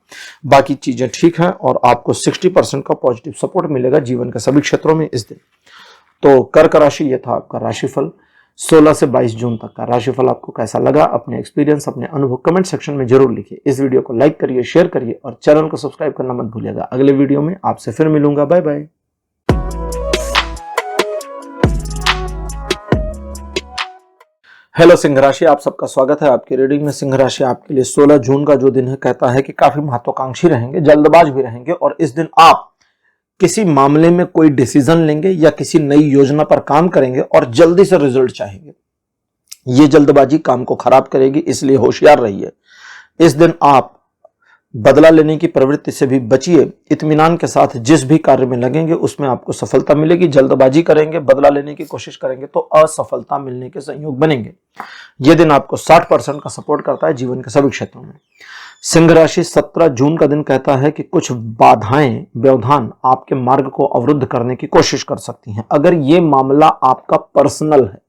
बाकी चीजें ठीक है और आपको 60% का पॉजिटिव सपोर्ट मिलेगा जीवन के सभी क्षेत्रों में इस दिन। तो कर्क राशि, यह था आपका राशिफल 16 से 22 जून तक का। राशिफल आपको कैसा लगा, अपने एक्सपीरियंस, अपने अनुभव कमेंट सेक्शन में जरूर लिखिए। इस वीडियो को लाइक करिए, शेयर करिए और चैनल को सब्सक्राइब करना मत भूलिएगा। अगले वीडियो में आपसे फिर मिलूंगा। Bye bye. हेलो सिंह राशि, आप सबका स्वागत है आपकी रीडिंग में। सिंह राशि आपके लिए 16 जून का जो दिन है कहता है कि काफी महत्वाकांक्षी रहेंगे, जल्दबाज भी रहेंगे और इस दिन आप किसी मामले में कोई डिसीजन लेंगे या किसी नई योजना पर काम करेंगे और जल्दी से रिजल्ट चाहेंगे। ये जल्दबाजी काम को खराब करेगी, इसलिए होशियार रहिए। इस दिन आप बदला लेने की प्रवृत्ति से भी बचिए। इत्मीनान के साथ जिस भी कार्य में लगेंगे उसमें आपको सफलता मिलेगी। जल्दबाजी करेंगे, बदला लेने की कोशिश करेंगे तो असफलता मिलने के संयोग बनेंगे। यह दिन आपको 60% का सपोर्ट करता है जीवन के सभी क्षेत्रों में। सिंह राशि 17 जून का दिन कहता है कि कुछ बाधाएं, व्यवधान आपके मार्ग को अवरुद्ध करने की कोशिश कर सकती हैं। अगर ये मामला आपका पर्सनल है,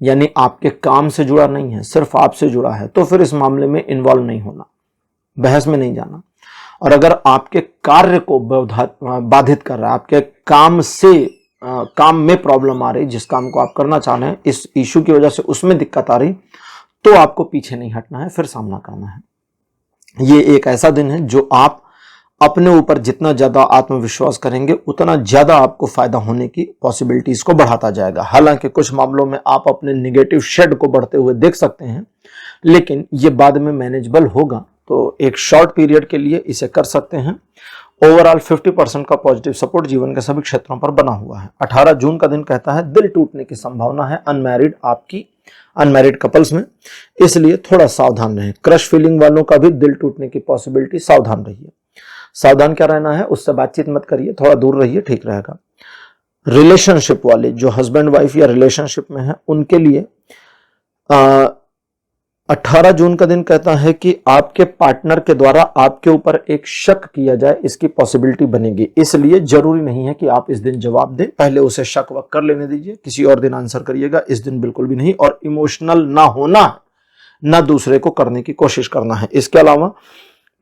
यानी आपके काम से जुड़ा नहीं है, सिर्फ आपसे जुड़ा है, तो फिर इस मामले में इन्वॉल्व नहीं होना, बहस में नहीं जाना। और अगर आपके कार्य को बाधित कर रहा है, आपके काम से काम में प्रॉब्लम आ रही, जिस काम को आप करना चाह रहे हैं, इस इशू की वजह से उसमें दिक्कत आ रही, तो आपको पीछे नहीं हटना है, फिर सामना करना है। ये एक ऐसा दिन है जो आप अपने ऊपर जितना ज्यादा आत्मविश्वास करेंगे उतना ज्यादा आपको फायदा होने की पॉसिबिलिटीज को बढ़ाता जाएगा। हालांकि कुछ मामलों में आप अपने निगेटिव शेड को बढ़ते हुए देख सकते हैं, लेकिन ये बाद में मैनेजेबल होगा, तो एक शॉर्ट पीरियड के लिए इसे कर सकते हैं। ओवरऑल 50% का पॉजिटिव सपोर्ट जीवन के सभी क्षेत्रों पर बना हुआ है। 18 जून का दिन कहता है दिल टूटने की संभावना है अनमैरिड कपल्स में, इसलिए थोड़ा सावधान रहें। क्रश फीलिंग वालों का भी दिल टूटने की पॉसिबिलिटी, सावधान रहिए। सावधान क्या रहना है, उससे बातचीत मत करिए, थोड़ा दूर रहिए, ठीक रहेगा। रिलेशनशिप वाले जो हस्बैंड वाइफ या रिलेशनशिप में है उनके लिए 18 जून का दिन कहता है कि आपके पार्टनर के द्वारा आपके ऊपर एक शक किया जाए, इसकी पॉसिबिलिटी बनेगी। इसलिए जरूरी नहीं है कि आप इस दिन जवाब दें, पहले उसे शक वक कर लेने दीजिए, किसी और दिन आंसर करिएगा, इस दिन बिल्कुल भी नहीं। और इमोशनल ना होना, ना दूसरे को करने की कोशिश करना है। इसके अलावा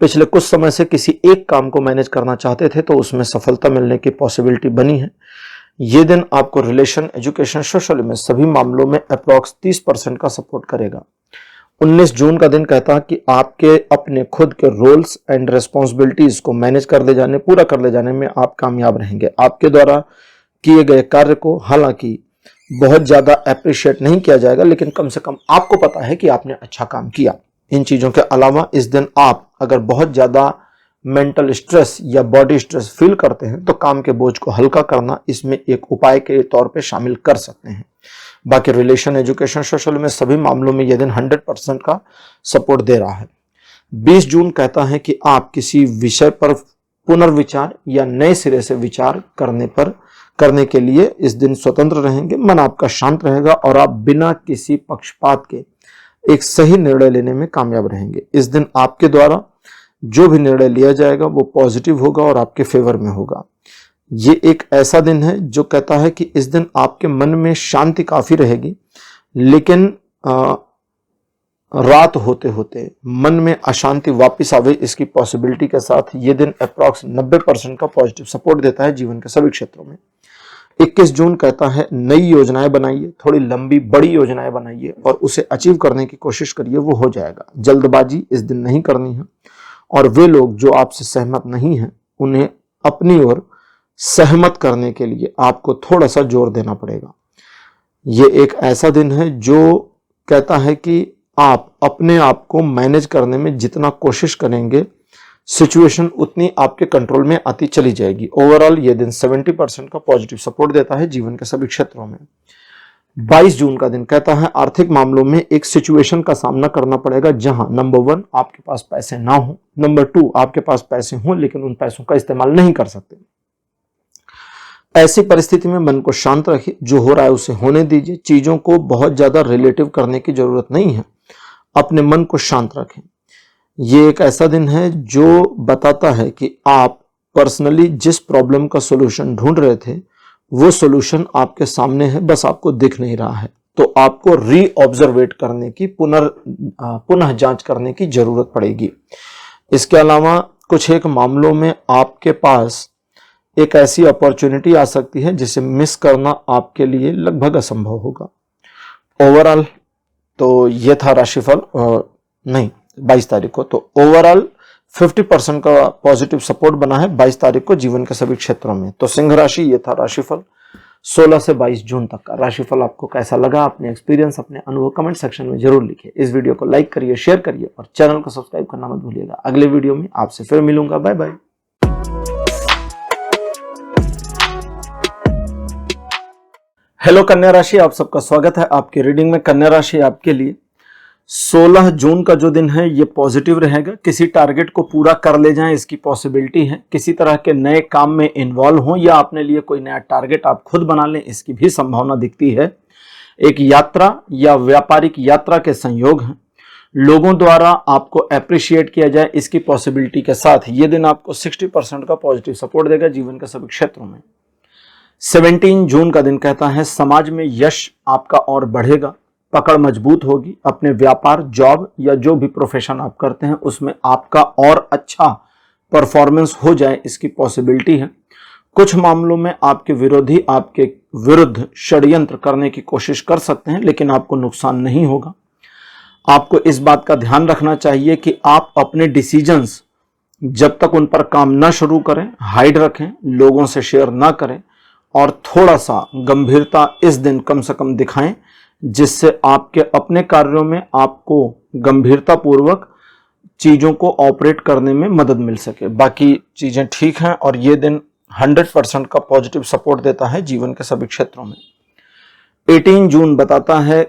पिछले कुछ समय से किसी एक काम को मैनेज करना चाहते थे तो उसमें सफलता मिलने की पॉसिबिलिटी बनी है। ये दिन आपको रिलेशन, एजुकेशन, सोशल में सभी मामलों में अप्रॉक्स 30% का सपोर्ट करेगा। 19 जून का दिन कहता है कि आपके अपने खुद के रोल्स एंड रेस्पॉन्सिबिलिटीज को मैनेज पूरा कर ले जाने में आप कामयाब रहेंगे। आपके द्वारा किए गए कार्य को हालांकि बहुत ज्यादा अप्रिशिएट नहीं किया जाएगा, लेकिन कम से कम आपको पता है कि आपने अच्छा काम किया। इन चीजों के अलावा इस दिन आप अगर बहुत ज्यादा मेंटल स्ट्रेस या बॉडी स्ट्रेस फील करते हैं तो काम के बोझ को हल्का करना इसमें एक उपाय के तौर पे शामिल कर सकते हैं। बाकी रिलेशन, एजुकेशन, सोशल में सभी मामलों में यह दिन 100% का सपोर्ट दे रहा है। 20 जून कहता है कि आप किसी विषय पर पुनर्विचार या नए सिरे से विचार करने के लिए इस दिन स्वतंत्र रहेंगे। मन आपका शांत रहेगा और आप बिना किसी पक्षपात के एक सही निर्णय लेने में कामयाब रहेंगे। इस दिन आपके द्वारा जो भी निर्णय लिया जाएगा वो पॉजिटिव होगा और आपके फेवर में होगा। ये एक ऐसा दिन है जो कहता है कि इस दिन आपके मन में शांति काफी रहेगी, लेकिन रात होते होते मन में अशांति वापस आवे, इसकी पॉसिबिलिटी के साथ ये दिन अप्रॉक्स 90% का पॉजिटिव सपोर्ट देता है जीवन के सभी क्षेत्रों में। 21 जून कहता है नई योजनाएं बनाइए, थोड़ी लंबी बड़ी योजनाएं बनाइए और उसे अचीव करने की कोशिश करिए, वो हो जाएगा। जल्दबाजी इस दिन नहीं करनी है और वे लोग जो आपसे सहमत नहीं हैं उन्हें अपनी ओर सहमत करने के लिए आपको थोड़ा सा जोर देना पड़ेगा। ये एक ऐसा दिन है जो कहता है कि आप अपने आप को मैनेज करने में जितना कोशिश करेंगे सिचुएशन उतनी आपके कंट्रोल में आती चली जाएगी। ओवरऑल ये दिन 70% का पॉजिटिव सपोर्ट देता है जीवन के सभी क्षेत्रों में। 22 जून का दिन कहता है आर्थिक मामलों में एक सिचुएशन का सामना करना पड़ेगा जहां नंबर 1 आपके पास पैसे ना हो, नंबर 2 आपके पास पैसे हों लेकिन उन पैसों का इस्तेमाल नहीं कर सकते। ऐसी परिस्थिति में मन को शांत रखिए, जो हो रहा है उसे होने दीजिए। चीजों को बहुत ज्यादा रिलेटिव करने की जरूरत नहीं है, अपने मन को शांत रखें। ये एक ऐसा दिन है जो बताता है कि आप पर्सनली जिस प्रॉब्लम का सॉल्यूशन ढूंढ रहे थे वो सॉल्यूशन आपके सामने है, बस आपको दिख नहीं रहा है। तो आपको रीऑब्जर्वेट करने की, पुनः जांच करने की जरूरत पड़ेगी। इसके अलावा कुछ एक मामलों में आपके पास एक ऐसी अपॉर्चुनिटी आ सकती है जिसे मिस करना आपके लिए लगभग असंभव होगा। ओवरऑल तो ये था राशिफल, 22 तारीख को। तो ओवरऑल 50% का पॉजिटिव सपोर्ट बना है 22 तारीख को जीवन के सभी क्षेत्रों में। तो सिंह राशि, ये था राशिफल 16 से 22 जून तक का राशिफल आपको कैसा लगा, अपने एक्सपीरियंस, अपने अनुभव कमेंट सेक्शन में जरूर लिखिए। इस वीडियो को लाइक करिए, शेयर करिए और चैनल को सब्सक्राइब करना मत भूलिएगा। अगले वीडियो में आपसे फिर मिलूंगा। Bye bye. हेलो कन्या राशि, आप सबका स्वागत है आपकी रीडिंग में। कन्या राशि आपके लिए 16 जून का जो दिन है ये पॉजिटिव रहेगा। किसी टारगेट को पूरा कर ले जाएं इसकी पॉसिबिलिटी है। किसी तरह के नए काम में इन्वॉल्व हों या अपने लिए कोई नया टारगेट आप खुद बना लें, इसकी भी संभावना दिखती है। एक यात्रा या व्यापारिक यात्रा के संयोग हैं। लोगों द्वारा आपको अप्रिशिएट किया जाए इसकी पॉसिबिलिटी के साथ ये दिन आपको 60% का पॉजिटिव सपोर्ट देगा जीवन के सभी क्षेत्रों में। 17 जून का दिन कहता है समाज में यश आपका और बढ़ेगा, पकड़ मजबूत होगी। अपने व्यापार, जॉब या जो भी प्रोफेशन आप करते हैं उसमें आपका और अच्छा परफॉर्मेंस हो जाए इसकी पॉसिबिलिटी है। कुछ मामलों में आपके विरोधी आपके विरुद्ध षड्यंत्र करने की कोशिश कर सकते हैं, लेकिन आपको नुकसान नहीं होगा। आपको इस बात का ध्यान रखना चाहिए कि आप अपने डिसीजंस जब तक उन पर काम न शुरू करें, हाइड रखें, लोगों से शेयर ना करें और थोड़ा सा गंभीरता इस दिन कम से कम दिखाएं, जिससे आपके अपने कार्यों में आपको गंभीरता पूर्वक चीजों को ऑपरेट करने में मदद मिल सके। बाकी चीजें ठीक हैं और ये दिन 100% का पॉजिटिव सपोर्ट देता है जीवन के सभी क्षेत्रों में। 18 जून बताता है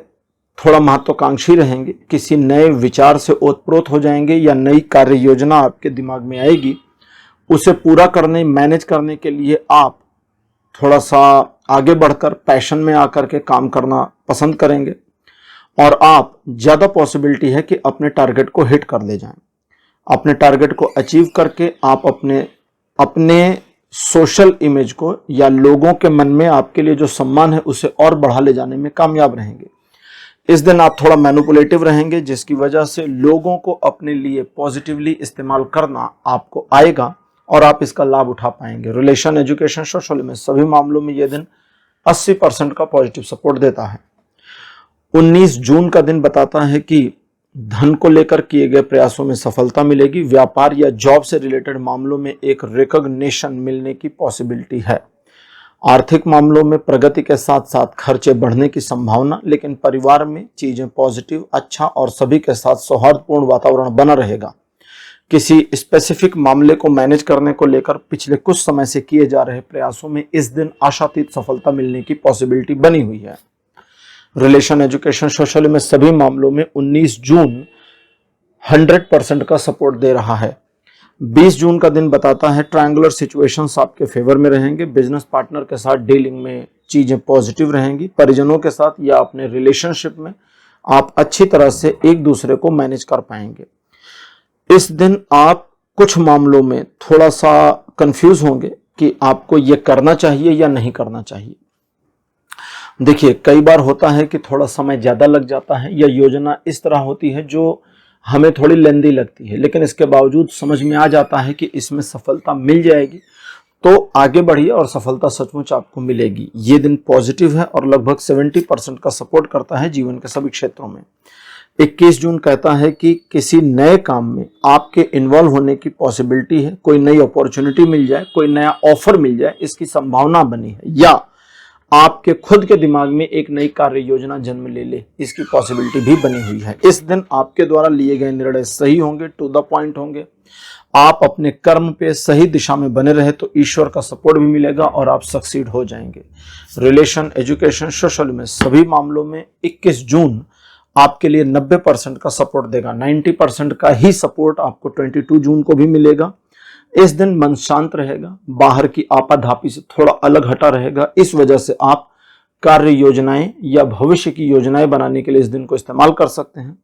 थोड़ा महत्वाकांक्षी रहेंगे, किसी नए विचार से ओतप्रोत हो जाएंगे या नई कार्य योजना आपके दिमाग में आएगी, उसे पूरा करने, मैनेज करने के लिए आप थोड़ा सा आगे बढ़कर पैशन में आकर के काम करना पसंद करेंगे और आप ज़्यादा पॉसिबिलिटी है कि अपने टारगेट को हिट कर ले जाएं। अपने टारगेट को अचीव करके आप अपने सोशल इमेज को या लोगों के मन में आपके लिए जो सम्मान है उसे और बढ़ा ले जाने में कामयाब रहेंगे। इस दिन आप थोड़ा मैनिपुलेटिव रहेंगे, जिसकी वजह से लोगों को अपने लिए पॉजिटिवली इस्तेमाल करना आपको आएगा और आप इसका लाभ उठा पाएंगे। रिलेशन, एजुकेशन, सोशल में सभी मामलों में यह दिन 80% का पॉजिटिव सपोर्ट देता है। 19 जून का दिन बताता है कि धन को लेकर किए गए प्रयासों में सफलता मिलेगी। व्यापार या जॉब से रिलेटेड मामलों में एक रिकॉग्निशन मिलने की पॉसिबिलिटी है। आर्थिक मामलों में प्रगति के साथ साथ खर्चे बढ़ने की संभावना, लेकिन परिवार में चीजें पॉजिटिव, अच्छा और सभी के साथ सौहार्दपूर्ण वातावरण बना रहेगा। किसी स्पेसिफिक मामले को मैनेज करने को लेकर पिछले कुछ समय से किए जा रहे प्रयासों में इस दिन आशातीत सफलता मिलने की पॉसिबिलिटी बनी हुई है। रिलेशन, एजुकेशन, सोशल में सभी मामलों में 19 जून 100% का सपोर्ट दे रहा है। 20 जून का दिन बताता है ट्रायंगुलर सिचुएशंस आपके फेवर में रहेंगे। बिजनेस पार्टनर के साथ डीलिंग में चीजें पॉजिटिव रहेंगी। परिजनों के साथ या अपने रिलेशनशिप में आप अच्छी तरह से एक दूसरे को मैनेज कर पाएंगे। इस दिन आप कुछ मामलों में थोड़ा सा कंफ्यूज होंगे कि आपको ये करना चाहिए या नहीं करना चाहिए। देखिए, कई बार होता है कि थोड़ा समय ज्यादा लग जाता है या योजना इस तरह होती है जो हमें थोड़ी लेंदी लगती है, लेकिन इसके बावजूद समझ में आ जाता है कि इसमें सफलता मिल जाएगी, तो आगे बढ़िए और सफलता सचमुच आपको मिलेगी। ये दिन पॉजिटिव है और लगभग 70% का सपोर्ट करता है जीवन के सभी क्षेत्रों में। 21 जून कहता है कि किसी नए काम में आपके इन्वॉल्व होने की पॉसिबिलिटी है। कोई नई अपॉर्चुनिटी मिल जाए, कोई नया ऑफर मिल जाए, इसकी संभावना बनी है, या आपके खुद के दिमाग में एक नई कार्य योजना जन्म ले ले, इसकी पॉसिबिलिटी भी बनी हुई है। इस दिन आपके द्वारा लिए गए निर्णय सही होंगे, टू द पॉइंट होंगे। आप अपने कर्म पे सही दिशा में बने रहे तो ईश्वर का सपोर्ट भी मिलेगा और आप सक्सीड हो जाएंगे। रिलेशन, एजुकेशन, सोशल में सभी मामलों में 21 जून आपके लिए 90% का सपोर्ट देगा। 90% का ही सपोर्ट आपको 22 जून को भी मिलेगा। इस दिन मन शांत रहेगा, बाहर की आपाधापी से थोड़ा अलग हटा रहेगा। इस वजह से आप कार्य योजनाएं या भविष्य की योजनाएं बनाने के लिए इस दिन को इस्तेमाल कर सकते हैं।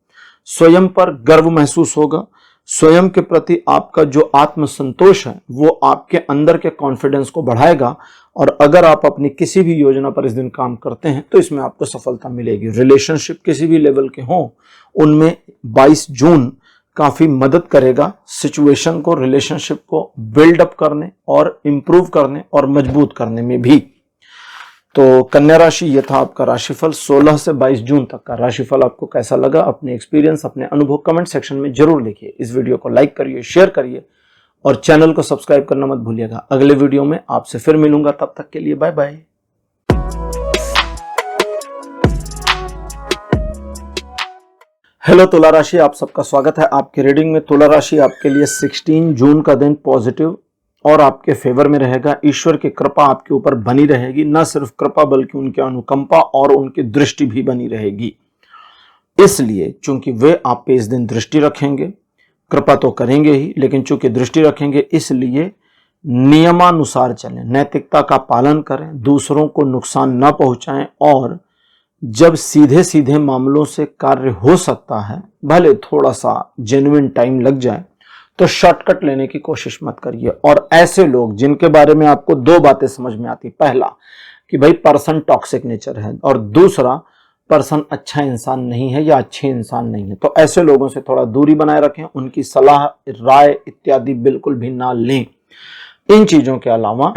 स्वयं पर गर्व महसूस होगा। स्वयं के प्रति आपका जो आत्मसंतोष है वो आपके अंदर के कॉन्फिडेंस को बढ़ाएगा और अगर आप अपनी किसी भी योजना पर इस दिन काम करते हैं तो इसमें आपको सफलता मिलेगी। रिलेशनशिप किसी भी लेवल के हों, उनमें 22 जून काफी मदद करेगा सिचुएशन को, रिलेशनशिप को बिल्डअप करने और इंप्रूव करने और मजबूत करने में भी। तो कन्या राशि, ये था आपका राशिफल 16 से 22 जून तक का। राशिफल आपको कैसा लगा, अपने एक्सपीरियंस, अपने अनुभव कमेंट सेक्शन में जरूर लिखिए। इस वीडियो को लाइक करिए, शेयर करिए और चैनल को सब्सक्राइब करना मत भूलिएगा। अगले वीडियो में आपसे फिर मिलूंगा, तब तक के लिए बाय बाय। हेलो तुला राशि, आप सबका स्वागत है आपकी रीडिंग में। तुला राशि आपके लिए 16 जून का दिन पॉजिटिव और आपके फेवर में रहेगा। ईश्वर की कृपा आपके ऊपर बनी रहेगी, न सिर्फ कृपा बल्कि उनकी अनुकंपा और उनकी दृष्टि भी बनी रहेगी। इसलिए चूंकि वे आप पे इस दिन दृष्टि रखेंगे, कृपा तो करेंगे ही, लेकिन चूंकि दृष्टि रखेंगे इसलिए नियमानुसार चलें, नैतिकता का पालन करें, दूसरों को नुकसान न पहुंचाएं और जब सीधे सीधे मामलों से कार्य हो सकता है, भले थोड़ा सा जेन्युइन टाइम लग जाए, तो शॉर्टकट लेने की कोशिश मत करिए। और ऐसे लोग जिनके बारे में आपको दो बातें समझ में आती, पहला कि भाई पर्सन टॉक्सिक नेचर है और दूसरा पर्सन अच्छा इंसान नहीं है या अच्छे इंसान नहीं है, तो ऐसे लोगों से थोड़ा दूरी बनाए रखें, उनकी सलाह राय इत्यादि बिल्कुल भी ना लें। इन चीजों के अलावा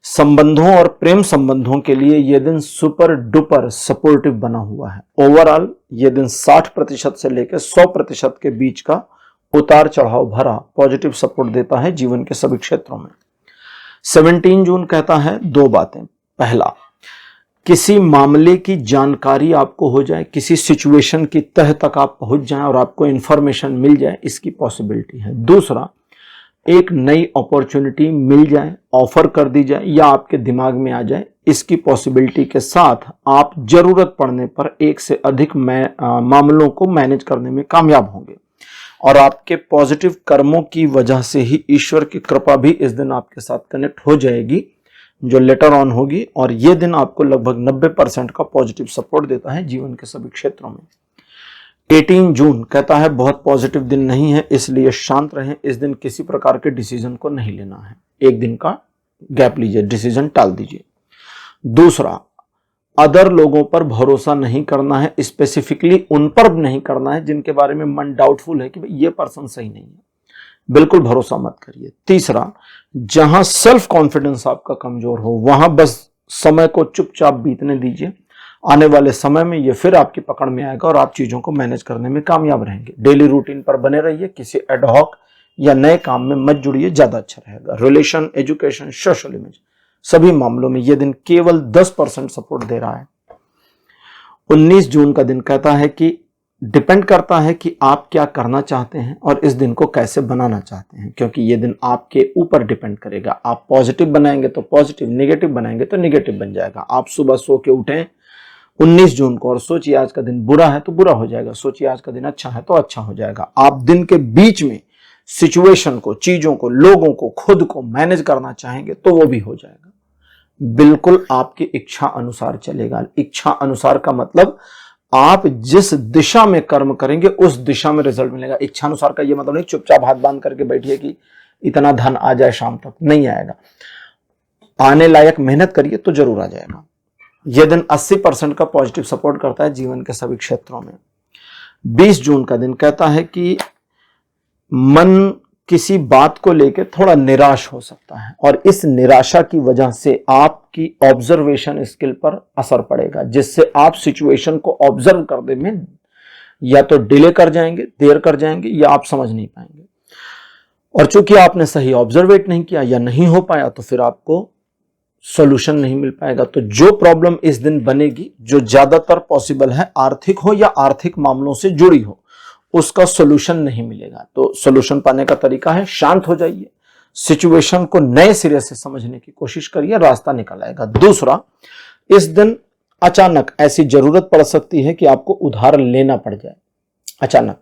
संबंधों और प्रेम संबंधों के लिए यह दिन सुपर डुपर सपोर्टिव बना हुआ है। ओवरऑल यह दिन 60% से लेकर 100% के बीच का उतार चढ़ाव भरा पॉजिटिव सपोर्ट देता है जीवन के सभी क्षेत्रों में। 17 जून कहता है दो बातें। पहला, किसी मामले की जानकारी आपको हो जाए, किसी सिचुएशन की तह तक आप पहुंच जाएं और आपको इंफॉर्मेशन मिल जाए, इसकी पॉसिबिलिटी है। दूसरा, एक नई अपॉर्चुनिटी मिल जाए, ऑफर कर दी जाए या आपके दिमाग में आ जाए, इसकी पॉसिबिलिटी के साथ आप जरूरत पड़ने पर एक से अधिक मामलों को मैनेज करने में कामयाब होंगे और आपके पॉजिटिव कर्मों की वजह से ही ईश्वर की कृपा भी इस दिन आपके साथ कनेक्ट हो जाएगी, जो लेटर ऑन होगी। और यह दिन आपको लगभग 90% का पॉजिटिव सपोर्ट देता है जीवन के सभी क्षेत्रों में। 18 जून कहता है बहुत पॉजिटिव दिन नहीं है, इसलिए शांत रहें। इस दिन किसी प्रकार के डिसीजन को नहीं लेना है, एक दिन का गैप लीजिए, डिसीजन टाल दीजिए। दूसरा, अदर लोगों पर भरोसा नहीं करना है, स्पेसिफिकली उन पर नहीं करना है जिनके बारे में मन डाउटफुल है कि भाई ये पर्सन सही नहीं है, बिल्कुल भरोसा मत करिए। तीसरा, जहां सेल्फ कॉन्फिडेंस आपका कमजोर हो वहां बस समय को चुपचाप बीतने दीजिए, आने वाले समय में ये फिर आपकी पकड़ में आएगा और आप चीजों को मैनेज करने में कामयाब रहेंगे। डेली रूटीन पर बने रहिए, किसी एडहॉक या नए काम में मत जुड़िए, ज्यादा अच्छा रहेगा। रिलेशन, एजुकेशन, सोशल इमेज, सभी मामलों में यह दिन केवल 10% सपोर्ट दे रहा है। 19 जून का दिन कहता है कि डिपेंड करता है कि आप क्या करना चाहते हैं और इस दिन को कैसे बनाना चाहते हैं, क्योंकि यह दिन आपके ऊपर डिपेंड करेगा। आप पॉजिटिव बनाएंगे तो पॉजिटिव, नेगेटिव बनाएंगे तो नेगेटिव बन जाएगा। आप सुबह सो के उठें 19 जून को और सोचिए आज का दिन बुरा है तो बुरा हो जाएगा, सोचिए आज का दिन अच्छा है तो अच्छा हो जाएगा। आप दिन के बीच में सिचुएशन को, चीजों को, लोगों को, खुद को मैनेज करना चाहेंगे तो वो भी हो जाएगा। बिल्कुल आपकी इच्छा अनुसार चलेगा। इच्छा अनुसार का मतलब आप जिस दिशा में कर्म करेंगे उस दिशा में रिजल्ट मिलेगा। इच्छा अनुसार का ये मतलब नहीं चुपचाप हाथ बांध करके बैठिए कि इतना धन आ जाए शाम तक, नहीं आएगा। आने लायक मेहनत करिए तो जरूर आ जाएगा। यह दिन 80% का पॉजिटिव सपोर्ट करता है जीवन के सभी क्षेत्रों में। 20 जून का दिन कहता है कि मन किसी बात को लेकर थोड़ा निराश हो सकता है और इस निराशा की वजह से आपकी ऑब्जर्वेशन स्किल पर असर पड़ेगा, जिससे आप सिचुएशन को ऑब्जर्व करने में या तो डिले कर जाएंगे, देर कर जाएंगे या आप समझ नहीं पाएंगे। और चूंकि आपने सही ऑब्जर्वेट नहीं किया या नहीं हो पाया तो फिर आपको सॉल्यूशन नहीं मिल पाएगा। तो जो प्रॉब्लम इस दिन बनेगी, जो ज्यादातर पॉसिबल है आर्थिक हो या आर्थिक मामलों से जुड़ी हो, उसका सॉल्यूशन नहीं मिलेगा। तो सॉल्यूशन पाने का तरीका है शांत हो जाइए, सिचुएशन को नए सिरे से समझने की कोशिश करिए, रास्ता निकल आएगा। दूसरा, इस दिन अचानक ऐसी जरूरत पड़ सकती है कि आपको उधार लेना पड़ जाए अचानक,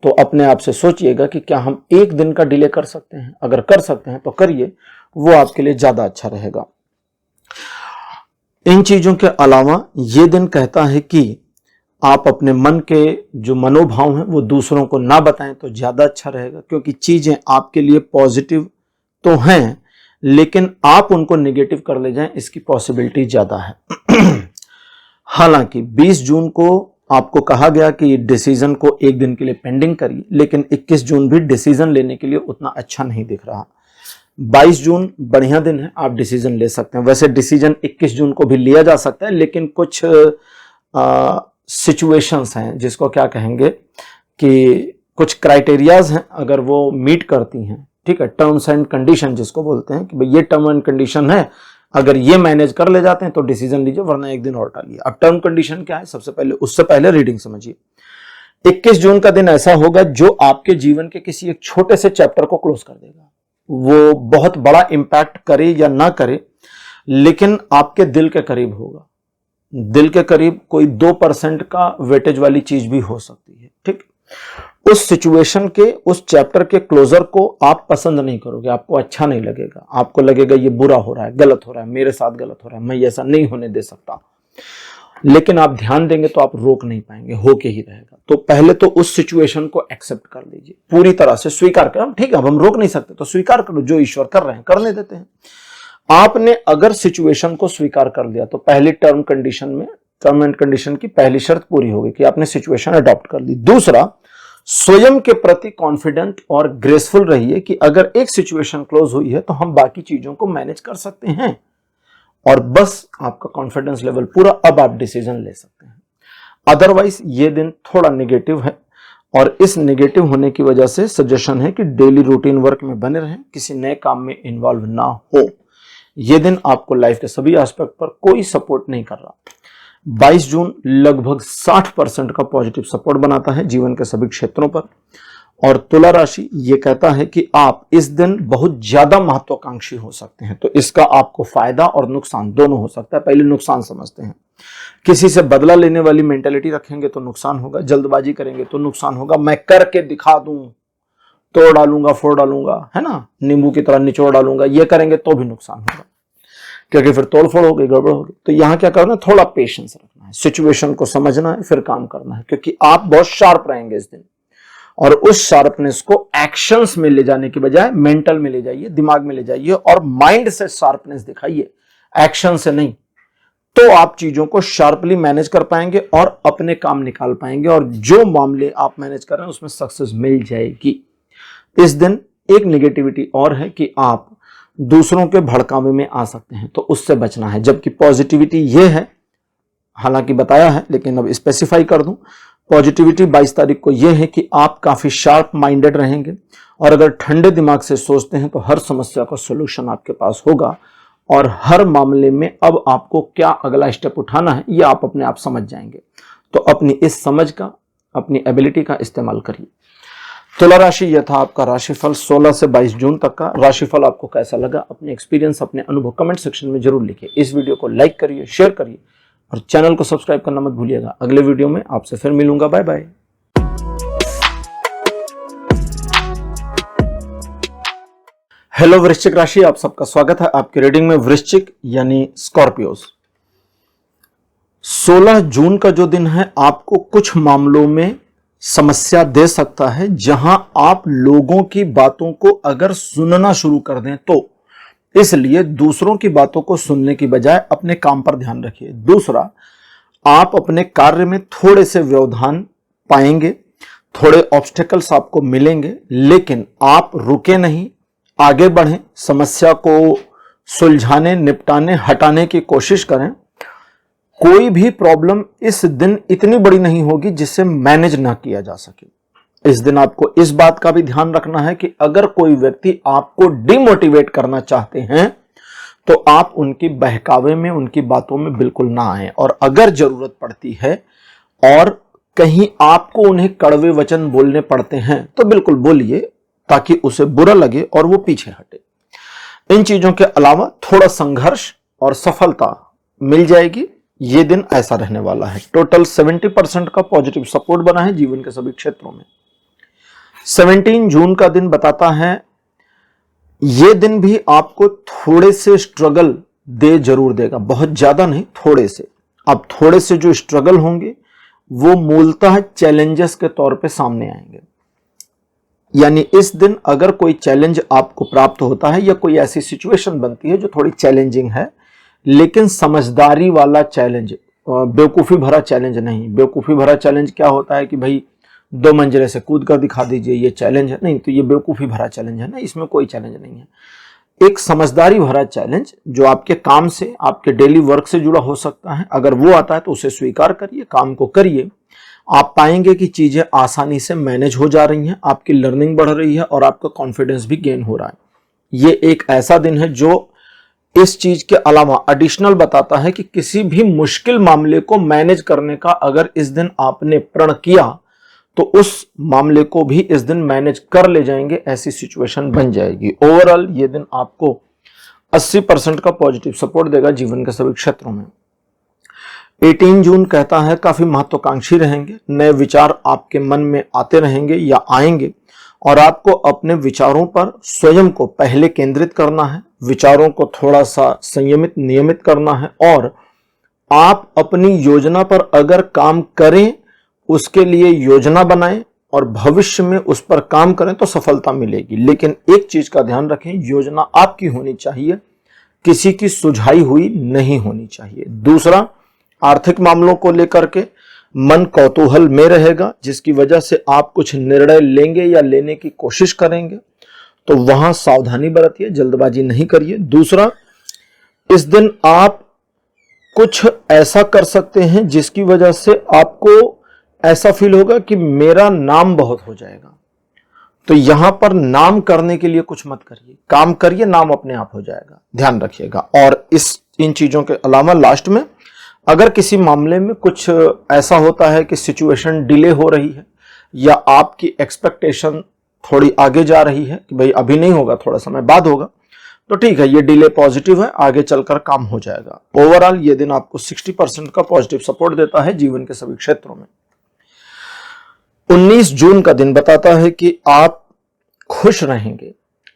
तो अपने आप से सोचिएगा कि क्या हम एक दिन का डिले कर सकते हैं। अगर कर सकते हैं तो करिए, वो आपके लिए ज्यादा अच्छा रहेगा। इन चीजों के अलावा यह दिन कहता है कि आप अपने मन के जो मनोभाव हैं वो दूसरों को ना बताएं तो ज्यादा अच्छा रहेगा, क्योंकि चीजें आपके लिए पॉजिटिव तो हैं लेकिन आप उनको नेगेटिव कर ले जाएं, इसकी पॉसिबिलिटी ज्यादा है। हालांकि 20 जून को आपको कहा गया कि डिसीजन को एक दिन के लिए पेंडिंग करिए, लेकिन 21 जून भी डिसीजन लेने के लिए उतना अच्छा नहीं दिख रहा। 22 जून बढ़िया दिन है, आप डिसीजन ले सकते हैं। वैसे डिसीजन 21 जून को भी लिया जा सकता है, लेकिन कुछ सिचुएशंस हैं जिसको क्या कहेंगे कि कुछ क्राइटेरियाज हैं, अगर वो मीट करती हैं, ठीक है, टर्म्स एंड कंडीशन जिसको बोलते हैं कि भाई ये टर्म एंड कंडीशन है, अगर ये मैनेज कर ले जाते हैं तो डिसीजन लीजिए, वरना एक दिन और टालिए। अब टर्म कंडीशन क्या है, सबसे पहले उससे पहले रीडिंग समझिए। 21 जून का दिन ऐसा होगा जो आपके जीवन के किसी एक छोटे से चैप्टर को क्लोज कर देगा। वो बहुत बड़ा इंपैक्ट करे या ना करे, लेकिन आपके दिल के करीब होगा। दिल के करीब कोई 2% का वेटेज वाली चीज भी हो सकती है, ठीक। उस सिचुएशन के, उस चैप्टर के क्लोजर को आप पसंद नहीं करोगे, आपको अच्छा नहीं लगेगा, आपको लगेगा ये बुरा हो रहा है, गलत हो रहा है, मेरे साथ गलत हो रहा है, मैं ऐसा नहीं होने दे सकता। लेकिन आप ध्यान देंगे तो आप रोक नहीं पाएंगे, होके ही रहेगा। तो पहले तो उस सिचुएशन को एक्सेप्ट कर लीजिए, पूरी तरह से स्वीकार करें। ठीक है, अब हम रोक नहीं सकते तो स्वीकार करो, जो ईश्वर कर रहे हैं करने देते हैं। आपने अगर सिचुएशन को स्वीकार कर लिया तो पहली टर्म एंड कंडीशन की पहली शर्त पूरी होगी कि आपने सिचुएशन अडॉप्ट कर ली। दूसरा, स्वयं के प्रति कॉन्फिडेंट और ग्रेसफुल रहिए कि अगर एक सिचुएशन क्लोज हुई है तो हम बाकी चीजों को मैनेज कर सकते हैं, और बस आपका कॉन्फिडेंस लेवल पूरा, अब आप डिसीजन ले सकते हैं। अदरवाइज ये दिन थोड़ा नेगेटिव है, और इस नेगेटिव होने की वजह से सजेशन है कि डेली रूटीन वर्क में बने रहें, किसी नए काम में इन्वॉल्व ना हो। यह दिन आपको लाइफ के सभी एस्पेक्ट पर कोई सपोर्ट नहीं कर रहा। 22 जून लगभग 60% का पॉजिटिव सपोर्ट बनाता है जीवन के सभी क्षेत्रों पर। और तुला राशि ये कहता है कि आप इस दिन बहुत ज्यादा महत्वाकांक्षी हो सकते हैं, तो इसका आपको फायदा और नुकसान दोनों हो सकता है। पहले नुकसान समझते हैं। किसी से बदला लेने वाली मेंटेलिटी रखेंगे तो नुकसान होगा, जल्दबाजी करेंगे तो नुकसान होगा, मैं करके दिखा दूं, तोड़ डालूंगा, फोड़ डालूंगा, है ना, नींबू की तरह निचोड़ डालूंगा, ये करेंगे तो भी नुकसान होगा, क्योंकि फिर तोड़ फोड़ हो गई, गड़बड़ हो गई। तो यहां क्या करना है, थोड़ा पेशेंस रखना है, सिचुएशन को समझना है, फिर काम करना है, क्योंकि आप बहुत शार्प रहेंगे इस दिन। और उस शार्पनेस को एक्शंस में ले जाने की बजाय मेंटल में ले जाइए, दिमाग में ले जाइए, और माइंड से शार्पनेस दिखाइए, एक्शन से नहीं। तो आप चीजों को शार्पली मैनेज कर पाएंगे और अपने काम निकाल पाएंगे, और जो मामले आप मैनेज कर रहे हैं उसमें सक्सेस मिल जाएगी। इस दिन एक नेगेटिविटी और है कि आप दूसरों के भड़कावे में आ सकते हैं, तो उससे बचना है। जबकि पॉजिटिविटी ये है, हालांकि बताया है लेकिन अब स्पेसिफाई कर दूं, पॉजिटिविटी 22 तारीख को यह है कि आप काफी शार्प माइंडेड रहेंगे, और अगर ठंडे दिमाग से सोचते हैं तो हर समस्या का सॉल्यूशन आपके पास होगा, और हर मामले में अब आपको क्या अगला स्टेप उठाना है ये आप अपने आप समझ जाएंगे। तो अपनी इस समझ का, अपनी एबिलिटी का इस्तेमाल करिए। तुला राशि, यह था आपका राशिफल 16 से 22 जून तक का। राशिफल आपको कैसा लगा, अपने एक्सपीरियंस, अपने अनुभव कमेंट सेक्शन में जरूर लिखिए। इस वीडियो को लाइक करिए, शेयर करिए, और चैनल को सब्सक्राइब करना मत भूलिएगा। अगले वीडियो में आपसे फिर मिलूंगा। Bye bye. हेलो वृश्चिक राशि, आप सबका स्वागत है आपकी रीडिंग में। वृश्चिक यानी स्कॉर्पियोस, 16 जून का जो दिन है आपको कुछ मामलों में समस्या दे सकता है, जहां आप लोगों की बातों को अगर सुनना शुरू कर दें तो, इसलिए दूसरों की बातों को सुनने की बजाय अपने काम पर ध्यान रखिए। दूसरा, आप अपने कार्य में थोड़े से व्यवधान पाएंगे, थोड़े ऑब्स्टेकल्स आपको मिलेंगे, लेकिन आप रुके नहीं, आगे बढ़ें, समस्या को सुलझाने, निपटाने, हटाने की कोशिश करें। कोई भी प्रॉब्लम इस दिन इतनी बड़ी नहीं होगी जिसे मैनेज ना किया जा सके। इस दिन आपको इस बात का भी ध्यान रखना है कि अगर कोई व्यक्ति आपको डिमोटिवेट करना चाहते हैं तो आप उनकी बहकावे में, उनकी बातों में बिल्कुल ना आए, और अगर जरूरत पड़ती है और कहीं आपको उन्हें कड़वे वचन बोलने पड़ते हैं तो बिल्कुल बोलिए, ताकि उसे बुरा लगे और वो पीछे हटे। इन चीजों के अलावा थोड़ा संघर्ष और सफलता मिल जाएगी। ये दिन ऐसा रहने वाला है। टोटल 70% का पॉजिटिव सपोर्ट बना है जीवन के सभी क्षेत्रों में। 17 जून का दिन बताता है, ये दिन भी आपको थोड़े से स्ट्रगल दे जरूर देगा, बहुत ज्यादा नहीं, थोड़े से। अब थोड़े से जो स्ट्रगल होंगे वो मूलतः चैलेंजेस के तौर पे सामने आएंगे। यानी इस दिन अगर कोई चैलेंज आपको प्राप्त होता है या कोई ऐसी सिचुएशन बनती है जो थोड़ी चैलेंजिंग है, लेकिन समझदारी वाला चैलेंज, बेवकूफी भरा चैलेंज नहीं। बेवकूफी भरा चैलेंज क्या होता है कि भाई 2 मंजिले से कूद कर दिखा दीजिए, ये चैलेंज है, नहीं, तो ये बेवकूफी भरा चैलेंज है ना, इसमें कोई चैलेंज नहीं है। एक समझदारी भरा चैलेंज जो आपके काम से, आपके डेली वर्क से जुड़ा हो सकता है, अगर वो आता है तो उसे स्वीकार करिए, काम को करिए। आप पाएंगे कि चीजें आसानी से मैनेज हो जा रही हैं, आपकी लर्निंग बढ़ रही है और आपका कॉन्फिडेंस भी गेन हो रहा है। ये एक ऐसा दिन है जो इस चीज के अलावा एडिशनल बताता है कि किसी भी मुश्किल मामले को मैनेज करने का अगर इस दिन आपने प्रण किया तो उस मामले को भी इस दिन मैनेज कर ले जाएंगे, ऐसी सिचुएशन बन जाएगी। ओवरऑल ये दिन आपको 80% का पॉजिटिव सपोर्ट देगा जीवन के सभी क्षेत्रों में। 18 जून कहता है काफी महत्वाकांक्षी रहेंगे, नए विचार आपके मन में आते रहेंगे या आएंगे, और आपको अपने विचारों पर स्वयं को पहले केंद्रित करना है, विचारों को थोड़ा सा संयमित नियमित करना है, और आप अपनी योजना पर अगर काम करें, उसके लिए योजना बनाएं और भविष्य में उस पर काम करें तो सफलता मिलेगी। लेकिन एक चीज का ध्यान रखें, योजना आपकी होनी चाहिए, किसी की सुझाई हुई नहीं होनी चाहिए। दूसरा, आर्थिक मामलों को लेकर के मन कौतूहल में रहेगा, जिसकी वजह से आप कुछ निर्णय लेंगे या लेने की कोशिश करेंगे, तो वहां सावधानी बरतिए, जल्दबाजी नहीं करिए। दूसरा, इस दिन आप कुछ ऐसा कर सकते हैं जिसकी वजह से आपको ऐसा फील होगा कि मेरा नाम बहुत हो जाएगा। तो यहां पर नाम करने के लिए कुछ मत करिए, काम करिए, नाम अपने आप हो जाएगा, ध्यान रखिएगा। और इन चीजों के अलावा लास्ट में, अगर किसी मामले में कुछ ऐसा होता है कि सिचुएशन डिले हो रही है या आपकी एक्सपेक्टेशन थोड़ी आगे जा रही है कि भाई अभी नहीं होगा, थोड़ा समय बाद होगा, तो ठीक है, ये डिले पॉजिटिव है, आगे चलकर काम हो जाएगा। ओवरऑल ये दिन आपको 60% का पॉजिटिव सपोर्ट देता है जीवन के सभी क्षेत्रों में। 19 जून का दिन बताता है कि आप खुश रहेंगे,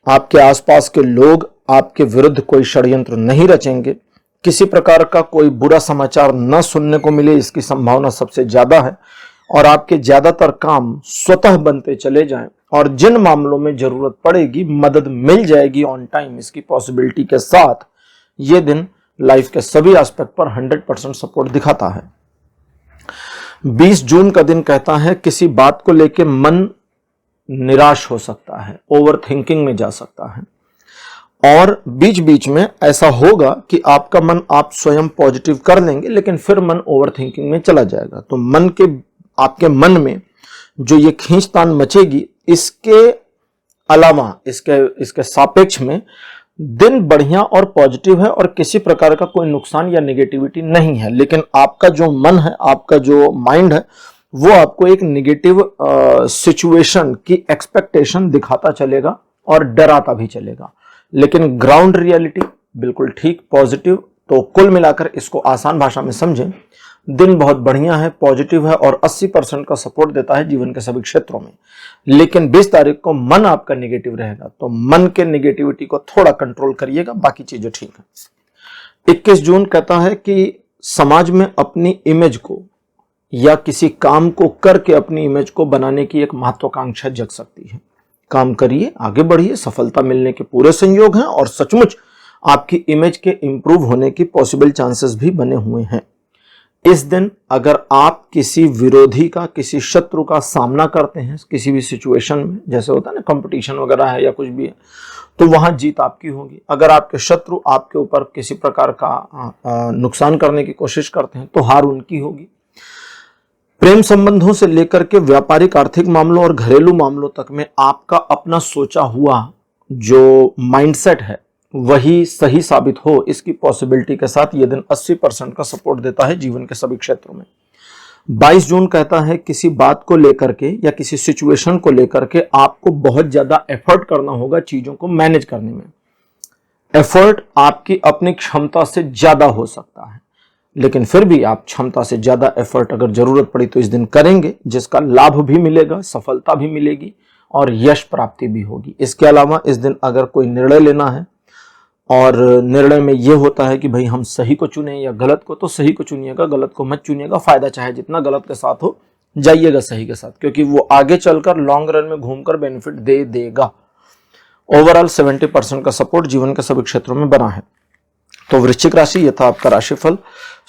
आपके आसपास के लोग आपके विरुद्ध कोई षड्यंत्र नहीं रचेंगे, किसी प्रकार का कोई बुरा समाचार न सुनने को मिले, इसकी संभावना सबसे ज्यादा है, और आपके ज्यादातर काम स्वतः बनते चले जाएं, और जिन मामलों में जरूरत पड़ेगी मदद मिल जाएगी ऑन टाइम, इसकी पॉसिबिलिटी के साथ यह दिन लाइफ के सभी एस्पेक्ट पर 100% सपोर्ट दिखाता है। 20 जून का दिन कहता है किसी बात को लेकर मन निराश हो सकता है, ओवर थिंकिंग में जा सकता है, और बीच बीच में ऐसा होगा कि आपका मन आप स्वयं पॉजिटिव कर लेंगे, लेकिन फिर मन ओवर थिंकिंग में चला जाएगा। तो आपके मन में जो ये खींचतान मचेगी, इसके अलावा इसके सापेक्ष में दिन बढ़िया और पॉजिटिव है, और किसी प्रकार का कोई नुकसान या नेगेटिविटी नहीं है। लेकिन आपका जो मन है, आपका जो माइंड है, वो आपको एक नेगेटिव सिचुएशन की एक्सपेक्टेशन दिखाता चलेगा और डराता भी चलेगा। लेकिन ग्राउंड रियलिटी बिल्कुल ठीक, पॉजिटिव। तो कुल मिलाकर इसको आसान भाषा में समझें, दिन बहुत बढ़िया है, पॉजिटिव है, और 80% का सपोर्ट देता है जीवन के सभी क्षेत्रों में। लेकिन 20 तारीख को मन आपका नेगेटिव रहेगा, तो मन के नेगेटिविटी को थोड़ा कंट्रोल करिएगा, बाकी चीजें ठीक है। 21 जून कहता है कि समाज में अपनी इमेज को या किसी काम को करके अपनी इमेज को बनाने की एक महत्वाकांक्षा जग सकती है। काम करिए, आगे बढ़िए, सफलता मिलने के पूरे संयोग हैं, और सचमुच आपकी इमेज के इंप्रूव होने की पॉसिबल चांसेस भी बने हुए हैं। इस दिन अगर आप किसी विरोधी का, किसी शत्रु का सामना करते हैं किसी भी सिचुएशन में, जैसे होता है ना कंपटीशन वगैरह है या कुछ भी है, तो वहां जीत आपकी होगी। अगर आपके शत्रु आपके ऊपर किसी प्रकार का नुकसान करने की कोशिश करते हैं तो हार उनकी होगी। प्रेम संबंधों से लेकर के व्यापारिक आर्थिक मामलों और घरेलू मामलों तक में आपका अपना सोचा हुआ जो माइंडसेट है वही सही साबित हो, इसकी पॉसिबिलिटी के साथ यह दिन 80% का सपोर्ट देता है जीवन के सभी क्षेत्रों में। 22 जून कहता है किसी बात को लेकर के या किसी सिचुएशन को लेकर के आपको बहुत ज्यादा एफर्ट करना होगा चीजों को मैनेज करने में। एफर्ट आपकी अपनी क्षमता से ज्यादा हो सकता है, लेकिन फिर भी आप क्षमता से ज्यादा एफर्ट अगर जरूरत पड़ी तो इस दिन करेंगे, जिसका लाभ भी मिलेगा, सफलता भी मिलेगी और यश प्राप्ति भी होगी। इसके अलावा इस दिन अगर कोई निर्णय लेना है और निर्णय में यह होता है कि भाई हम सही को चुने या गलत को, तो सही को चुनिएगा, गलत को मत चुनिएगा। फायदा चाहे जितना गलत के साथ हो, जाइएगा सही के साथ, क्योंकि वो आगे चलकर लॉन्ग रन में घूमकर बेनिफिट दे देगा। ओवरऑल 70% का सपोर्ट जीवन के सभी क्षेत्रों में बना है। तो वृश्चिक राशि, ये था आपका राशिफल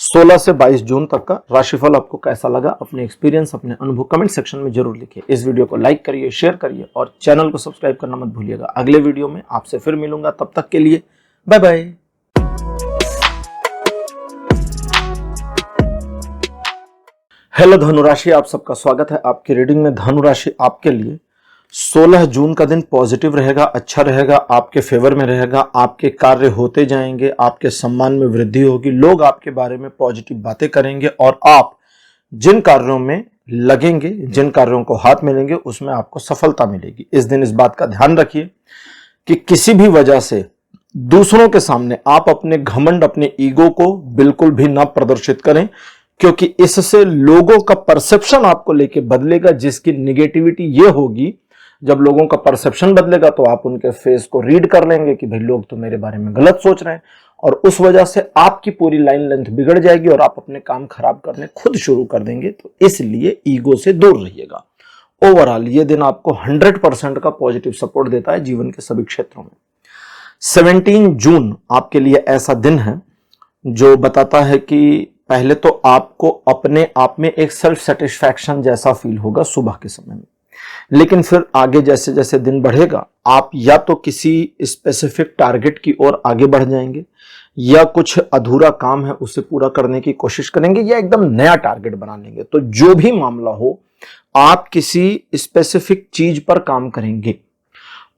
16 से 22 जून तक का। राशिफल आपको कैसा लगा, अपने एक्सपीरियंस, अपने अनुभव कमेंट सेक्शन में जरूर लिखिए। इस वीडियो को लाइक करिए, शेयर करिए और चैनल को सब्सक्राइब करना मत भूलिएगा। अगले वीडियो में आपसे फिर मिलूंगा, तब तक के लिए बाय बाय। हेलो धनुराशि, आप सबका स्वागत है आपकी रीडिंग में। धनुराशि आपके लिए 16 जून का दिन पॉजिटिव रहेगा, अच्छा रहेगा, आपके फेवर में रहेगा। आपके कार्य होते जाएंगे, आपके सम्मान में वृद्धि होगी, लोग आपके बारे में पॉजिटिव बातें करेंगे और आप जिन कार्यों में लगेंगे, जिन कार्यों को हाथ मिलेंगे उसमें आपको सफलता मिलेगी। इस दिन इस बात का ध्यान रखिए कि किसी भी वजह से दूसरों के सामने आप अपने घमंड, अपने ईगो को बिल्कुल भी ना प्रदर्शित करें, क्योंकि इससे लोगों का परसेप्शन आपको लेके बदलेगा, जिसकी निगेटिविटी ये होगी। जब लोगों का परसेप्शन बदलेगा तो आप उनके फेस को रीड कर लेंगे कि भाई लोग तो मेरे बारे में गलत सोच रहे हैं, और उस वजह से आपकी पूरी लाइन लेंथ बिगड़ जाएगी और आप अपने काम खराब करने खुद शुरू कर देंगे। तो इसलिए ईगो से दूर रहिएगा। ओवरऑल ये दिन आपको 100% का पॉजिटिव सपोर्ट देता है जीवन के सभी क्षेत्रों में। 17 जून आपके लिए ऐसा दिन है जो बताता है कि पहले तो आपको अपने आप में एक सेल्फ सेटिस्फैक्शन जैसा फील होगा सुबह के समय में, लेकिन फिर आगे जैसे जैसे दिन बढ़ेगा आप या तो किसी स्पेसिफिक टारगेट की ओर आगे बढ़ जाएंगे, या कुछ अधूरा काम है उसे पूरा करने की कोशिश करेंगे, या एकदम नया टारगेट बना लेंगे। तो जो भी मामला हो, आप किसी स्पेसिफिक चीज पर काम करेंगे,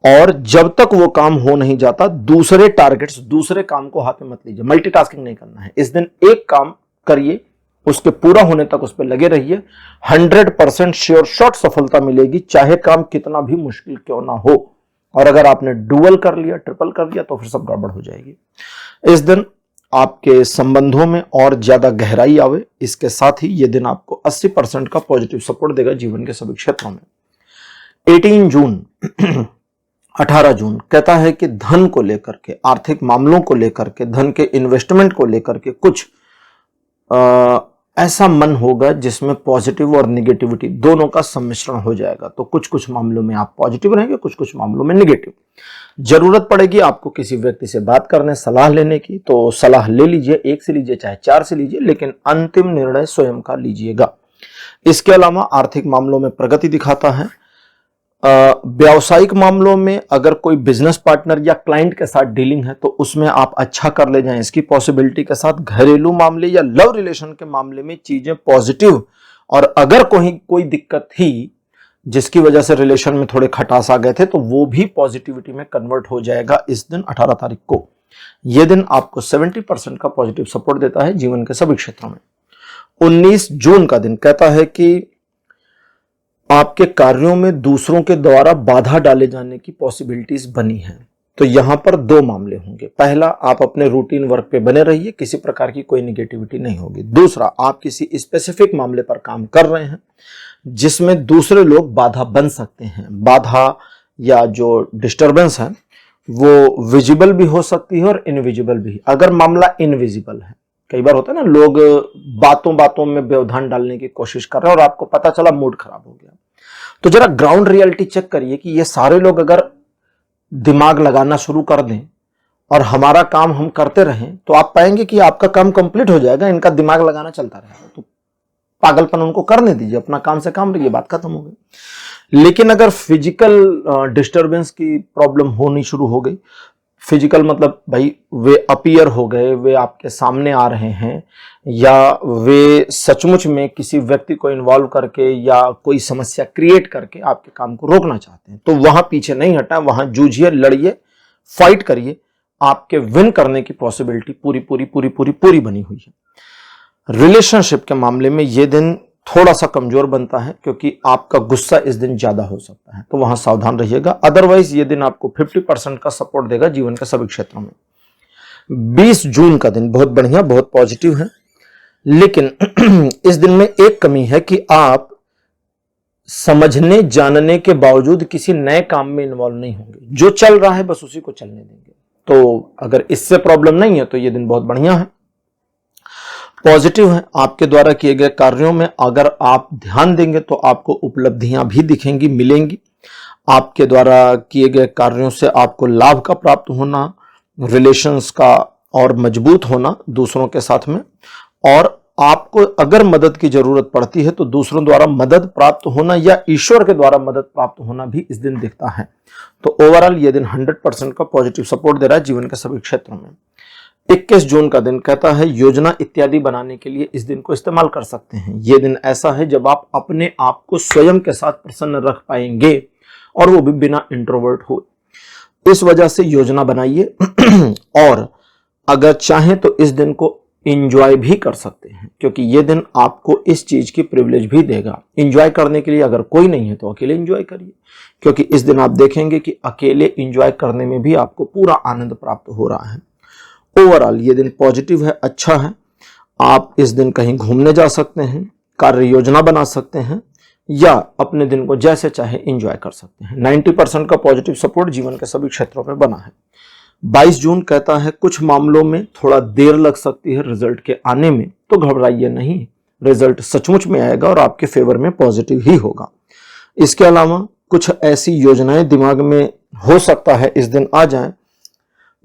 और जब तक वो काम हो नहीं जाता दूसरे टारगेट्स, दूसरे काम को हाथ में मत लीजिए। मल्टीटास्किंग नहीं करना है इस दिन। एक काम करिए, उसके पूरा होने तक उस पर लगे रहिए। 100% श्योर शॉट सफलता मिलेगी, चाहे काम कितना भी मुश्किल क्यों ना हो। और अगर आपने डुअल कर लिया, ट्रिपल कर लिया, तो फिर सब गड़बड़ हो जाएगी। इस दिन आपके संबंधों में और ज्यादा गहराई आवे, इसके साथ ही यह दिन आपको 80% का पॉजिटिव सपोर्ट देगा जीवन के सभी क्षेत्रों में। 18 जून 18 जून कहता है कि धन को लेकर के, आर्थिक मामलों को लेकर के, धन के इन्वेस्टमेंट को लेकर के कुछ ऐसा मन होगा जिसमें पॉजिटिव और निगेटिविटी दोनों का सम्मिश्रण हो जाएगा। तो कुछ कुछ मामलों में आप पॉजिटिव रहेंगे, कुछ कुछ मामलों में निगेटिव। जरूरत पड़ेगी आपको किसी व्यक्ति से बात करने, सलाह लेने की, तो सलाह ले लीजिए, एक से लीजिए चाहे 4 से लीजिए, लेकिन अंतिम निर्णय स्वयं का लीजिएगा। इसके अलावा आर्थिक मामलों में प्रगति दिखाता है। व्यावसायिक मामलों में अगर कोई बिजनेस पार्टनर या क्लाइंट के साथ डीलिंग है तो उसमें आप अच्छा कर ले जाएं, इसकी पॉसिबिलिटी के साथ। घरेलू मामले या लव रिलेशन के मामले में चीजें पॉजिटिव, और अगर कोई दिक्कत थी जिसकी वजह से रिलेशन में थोड़े खटास आ गए थे, तो वो भी पॉजिटिविटी में कन्वर्ट हो जाएगा इस दिन 18 तारीख को। यह दिन आपको 70% का पॉजिटिव सपोर्ट देता है जीवन के सभी क्षेत्रों में। 19 जून का दिन कहता है कि आपके कार्यों में दूसरों के द्वारा बाधा डाले जाने की पॉसिबिलिटीज बनी हैं। तो यहां पर 2 मामले होंगे। पहला, आप अपने रूटीन वर्क पे बने रहिए, किसी प्रकार की कोई निगेटिविटी नहीं होगी। दूसरा, आप किसी स्पेसिफिक मामले पर काम कर रहे हैं जिसमें दूसरे लोग बाधा बन सकते हैं। बाधा या जो डिस्टर्बेंस है वो विजिबल भी हो सकती है और इनविजिबल भी। अगर मामला इनविजिबल है, कई बार होता है ना, लोग बातों बातों में व्यवधान डालने की कोशिश कर रहे हैं और आपको पता चला मूड खराब हो गया, तो जरा ग्राउंड रियलिटी चेक करिए कि ये सारे लोग अगर दिमाग लगाना शुरू कर दें और हमारा काम हम करते रहें, तो आप पाएंगे कि आपका काम कंप्लीट हो जाएगा, इनका दिमाग लगाना चलता रहेगा। तो पागलपन उनको करने दीजिए, अपना काम से काम रहिए, बात खत्म हो गई। लेकिन अगर फिजिकल डिस्टर्बेंस की प्रॉब्लम होनी शुरू हो गई, फिजिकल मतलब भाई वे अपीयर हो गए, वे आपके सामने आ रहे हैं, या वे सचमुच में किसी व्यक्ति को इन्वॉल्व करके या कोई समस्या क्रिएट करके आपके काम को रोकना चाहते हैं, तो वहां पीछे नहीं हटा, वहां जूझिए, लड़िए, फाइट करिए। आपके विन करने की पॉसिबिलिटी पूरी पूरी पूरी पूरी पूरी बनी हुई है। रिलेशनशिप के मामले में यह दिन थोड़ा सा कमजोर बनता है क्योंकि आपका गुस्सा इस दिन ज्यादा हो सकता है, तो वहां सावधान रहिएगा। अदरवाइज ये दिन आपको 50% का सपोर्ट देगा जीवन के सभी क्षेत्रों में। 20 जून का दिन बहुत बढ़िया, बहुत पॉजिटिव है, लेकिन इस दिन में एक कमी है कि आप समझने जानने के बावजूद किसी नए काम में इन्वॉल्व नहीं होंगे। जो चल रहा है बस उसी को चलने देंगे। तो अगर इससे प्रॉब्लम नहीं है तो ये दिन बहुत बढ़िया है, पॉजिटिव है। आपके द्वारा किए गए कार्यों में अगर आप ध्यान देंगे तो आपको उपलब्धियां भी दिखेंगी, मिलेंगी। आपके द्वारा किए गए कार्यों से आपको लाभ का प्राप्त होना, रिलेशंस का और मजबूत होना दूसरों के साथ में, और आपको अगर मदद की जरूरत पड़ती है तो दूसरों द्वारा मदद प्राप्त होना या ईश्वर के द्वारा मदद प्राप्त होना भी इस दिन दिखता है। तो ओवरऑल ये दिन 100% का पॉजिटिव सपोर्ट दे रहा है जीवन के सभी क्षेत्रों में। 21 जून का दिन कहता है योजना इत्यादि बनाने के लिए इस दिन को इस्तेमाल कर सकते हैं। यह दिन ऐसा है जब आप अपने आप को स्वयं के साथ प्रसन्न रख पाएंगे, और वो भी बिना इंट्रोवर्ट हो। इस वजह से योजना बनाइए, और अगर चाहें तो इस दिन को इंजॉय भी कर सकते हैं, क्योंकि ये दिन आपको इस चीज की प्रिविलेज भी देगा। इंजॉय करने के लिए अगर कोई नहीं है तो अकेले इंजॉय करिए, क्योंकि इस दिन आप देखेंगे कि अकेले इंजॉय करने में भी आपको पूरा आनंद प्राप्त हो रहा है। ओवरऑल ये दिन पॉजिटिव है, अच्छा है। आप इस दिन कहीं घूमने जा सकते हैं, कार्य योजना बना सकते हैं, या अपने दिन को जैसे चाहे इंजॉय कर सकते हैं। 90% का पॉजिटिव सपोर्ट जीवन के सभी क्षेत्रों में बना है। 22 जून कहता है कुछ मामलों में थोड़ा देर लग सकती है रिजल्ट के आने में, तो घबराइए नहीं, रिजल्ट सचमुच में आएगा और आपके फेवर में पॉजिटिव ही होगा। इसके अलावा कुछ ऐसी योजनाएं दिमाग में हो सकता है इस दिन आ जाएं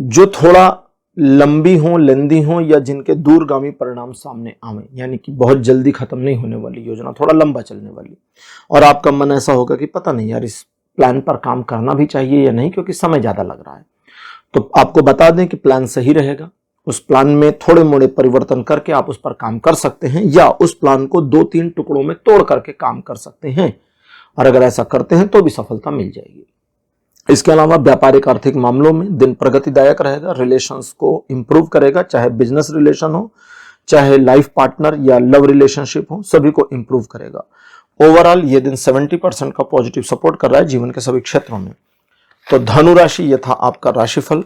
जो थोड़ा लंबी हो, लेंदी हो, या जिनके दूरगामी परिणाम सामने आवे, यानी कि बहुत जल्दी खत्म नहीं होने वाली योजना, थोड़ा लंबा चलने वाली, और आपका मन ऐसा होगा कि पता नहीं यार इस प्लान पर काम करना भी चाहिए या नहीं, क्योंकि समय ज्यादा लग रहा है। तो आपको बता दें कि प्लान सही रहेगा, उस प्लान में थोड़े मोड़े परिवर्तन करके आप उस पर काम कर सकते हैं, या उस प्लान को 2-3 टुकड़ों में तोड़ करके काम कर सकते हैं, और अगर ऐसा करते हैं तो भी सफलता मिल जाएगी। इसके अलावा व्यापारिक आर्थिक मामलों में दिन प्रगतिदायक रहेगा, रिलेशंस को इंप्रूव करेगा, चाहे बिजनेस रिलेशन हो, चाहे लाइफ पार्टनर या लव रिलेशनशिप हो, सभी को इंप्रूव करेगा। ओवरऑल ये दिन 70% का पॉजिटिव सपोर्ट कर रहा है जीवन के सभी क्षेत्रों में। तो धनु राशि, ये था आपका राशिफल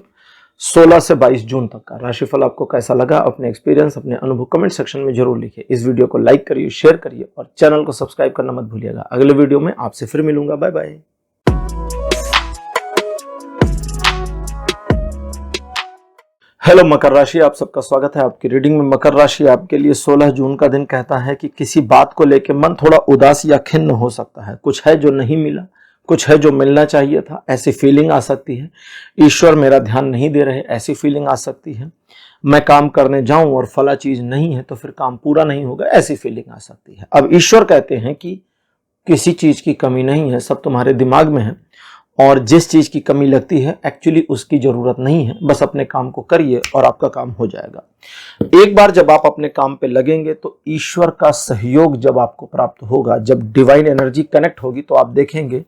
16 से 22 जून तक का। राशिफल आपको कैसा लगा, अपने एक्सपीरियंस, अपने अनुभव कमेंट सेक्शन में जरूर लिखिए। इस वीडियो को लाइक करिए, शेयर करिए और चैनल को सब्सक्राइब करना मत भूलिएगा। अगले वीडियो में आपसे फिर मिलूंगा। Bye bye. हेलो मकर राशि, आप सबका स्वागत है आपकी रीडिंग में। मकर राशि आपके लिए 16 जून का दिन कहता है कि किसी बात को लेकर मन थोड़ा उदास या खिन्न हो सकता है। कुछ है जो नहीं मिला, कुछ है जो मिलना चाहिए था, ऐसी फीलिंग आ सकती है। ईश्वर मेरा ध्यान नहीं दे रहे, ऐसी फीलिंग आ सकती है। मैं काम करने जाऊं और फला चीज नहीं है तो फिर काम पूरा नहीं होगा, ऐसी फीलिंग आ सकती है। अब ईश्वर कहते हैं कि किसी चीज की कमी नहीं है, सब तुम्हारे दिमाग में है, और जिस चीज की कमी लगती है एक्चुअली उसकी जरूरत नहीं है। बस अपने काम को करिए और आपका काम हो जाएगा। एक बार जब आप अपने काम पे लगेंगे तो ईश्वर का सहयोग जब आपको प्राप्त होगा, जब डिवाइन एनर्जी कनेक्ट होगी, तो आप देखेंगे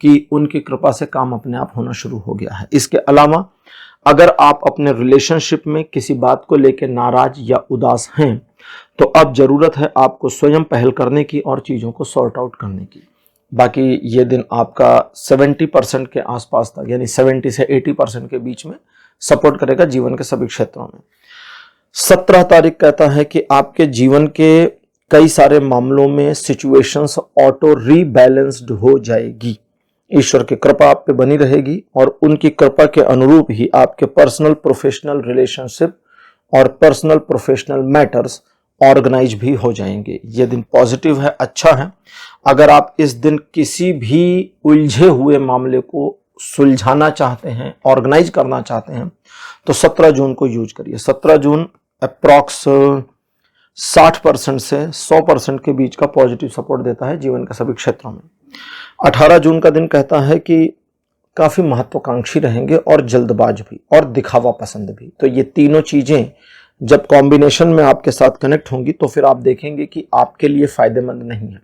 कि उनकी कृपा से काम अपने आप होना शुरू हो गया है। इसके अलावा अगर आप अपने रिलेशनशिप में किसी बात को लेकर नाराज या उदास हैं, तो अब जरूरत है आपको स्वयं पहल करने की और चीजों को सॉर्ट आउट करने की। बाकी ये दिन आपका 70% के आसपास तक, यानी 70 से 80% के बीच में सपोर्ट करेगा जीवन के सभी क्षेत्रों में। 17 तारीख कहता है कि आपके जीवन के कई सारे मामलों में सिचुएशंस ऑटो रीबैलेंस्ड हो जाएगी। ईश्वर की कृपा आप पे बनी रहेगी और उनकी कृपा के अनुरूप ही आपके पर्सनल प्रोफेशनल रिलेशनशिप और पर्सनल प्रोफेशनल मैटर्स ऑर्गेनाइज भी हो जाएंगे। ये दिन पॉजिटिव है, अच्छा है। अगर आप इस दिन किसी भी उलझे हुए मामले को सुलझाना चाहते हैं, ऑर्गेनाइज करना चाहते हैं, तो 17 जून को यूज करिए। 17 जून अप्रॉक्स 60% से 100% के बीच का पॉजिटिव सपोर्ट देता है जीवन के सभी क्षेत्रों में। 18 जून का दिन कहता है कि काफी महत्वाकांक्षी रहेंगे और जल्दबाज भी और दिखावा पसंद भी। तो ये तीनों चीजें जब कॉम्बिनेशन में आपके साथ कनेक्ट होंगी तो फिर आप देखेंगे कि आपके लिए फायदेमंद नहीं है।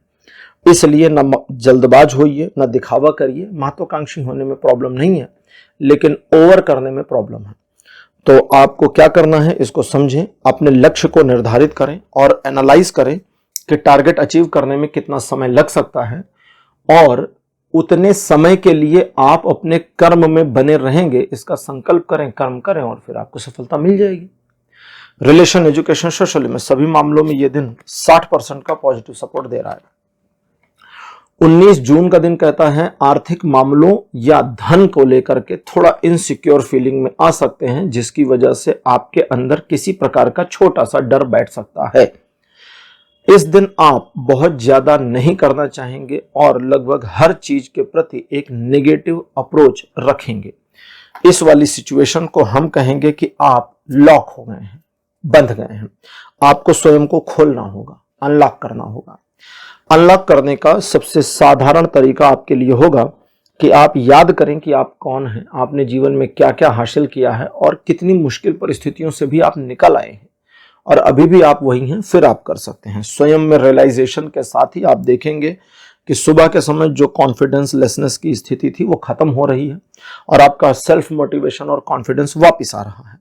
इसलिए न जल्दबाज होइए, न दिखावा करिए। महत्वाकांक्षी होने में प्रॉब्लम नहीं है, लेकिन ओवर करने में प्रॉब्लम है। तो आपको क्या करना है, इसको समझें, अपने लक्ष्य को निर्धारित करें और एनालाइज करें कि टारगेट अचीव करने में कितना समय लग सकता है, और उतने समय के लिए आप अपने कर्म में बने रहेंगे, इसका संकल्प करें, कर्म करें, और फिर आपको सफलता मिल जाएगी। रिलेशन, एजुकेशन, सोशल में सभी मामलों में यह दिन 60% का पॉजिटिव सपोर्ट दे रहा है। 19 जून का दिन कहता है आर्थिक मामलों या धन को लेकर के थोड़ा इनसिक्योर फीलिंग में आ सकते हैं, जिसकी वजह से आपके अंदर किसी प्रकार का छोटा सा डर बैठ सकता है। इस दिन आप बहुत ज्यादा नहीं करना चाहेंगे और लगभग हर चीज के प्रति एक नेगेटिव अप्रोच रखेंगे। इस वाली सिचुएशन को हम कहेंगे कि आप लॉक हो गए हैं, बंध गए हैं। आपको स्वयं को खोलना होगा, अनलॉक करना होगा। अनलॉक करने का सबसे साधारण तरीका आपके लिए होगा कि आप याद करें कि आप कौन हैं, आपने जीवन में क्या क्या हासिल किया है और कितनी मुश्किल परिस्थितियों से भी आप निकल आए हैं, और अभी भी आप वही हैं। फिर आप कर सकते हैं। स्वयं में रियलाइजेशन के साथ ही आप देखेंगे कि सुबह के समय जो कॉन्फिडेंस लेसनेस की स्थिति थी वो खत्म हो रही है और आपका सेल्फ मोटिवेशन और कॉन्फिडेंस वापिस आ रहा है।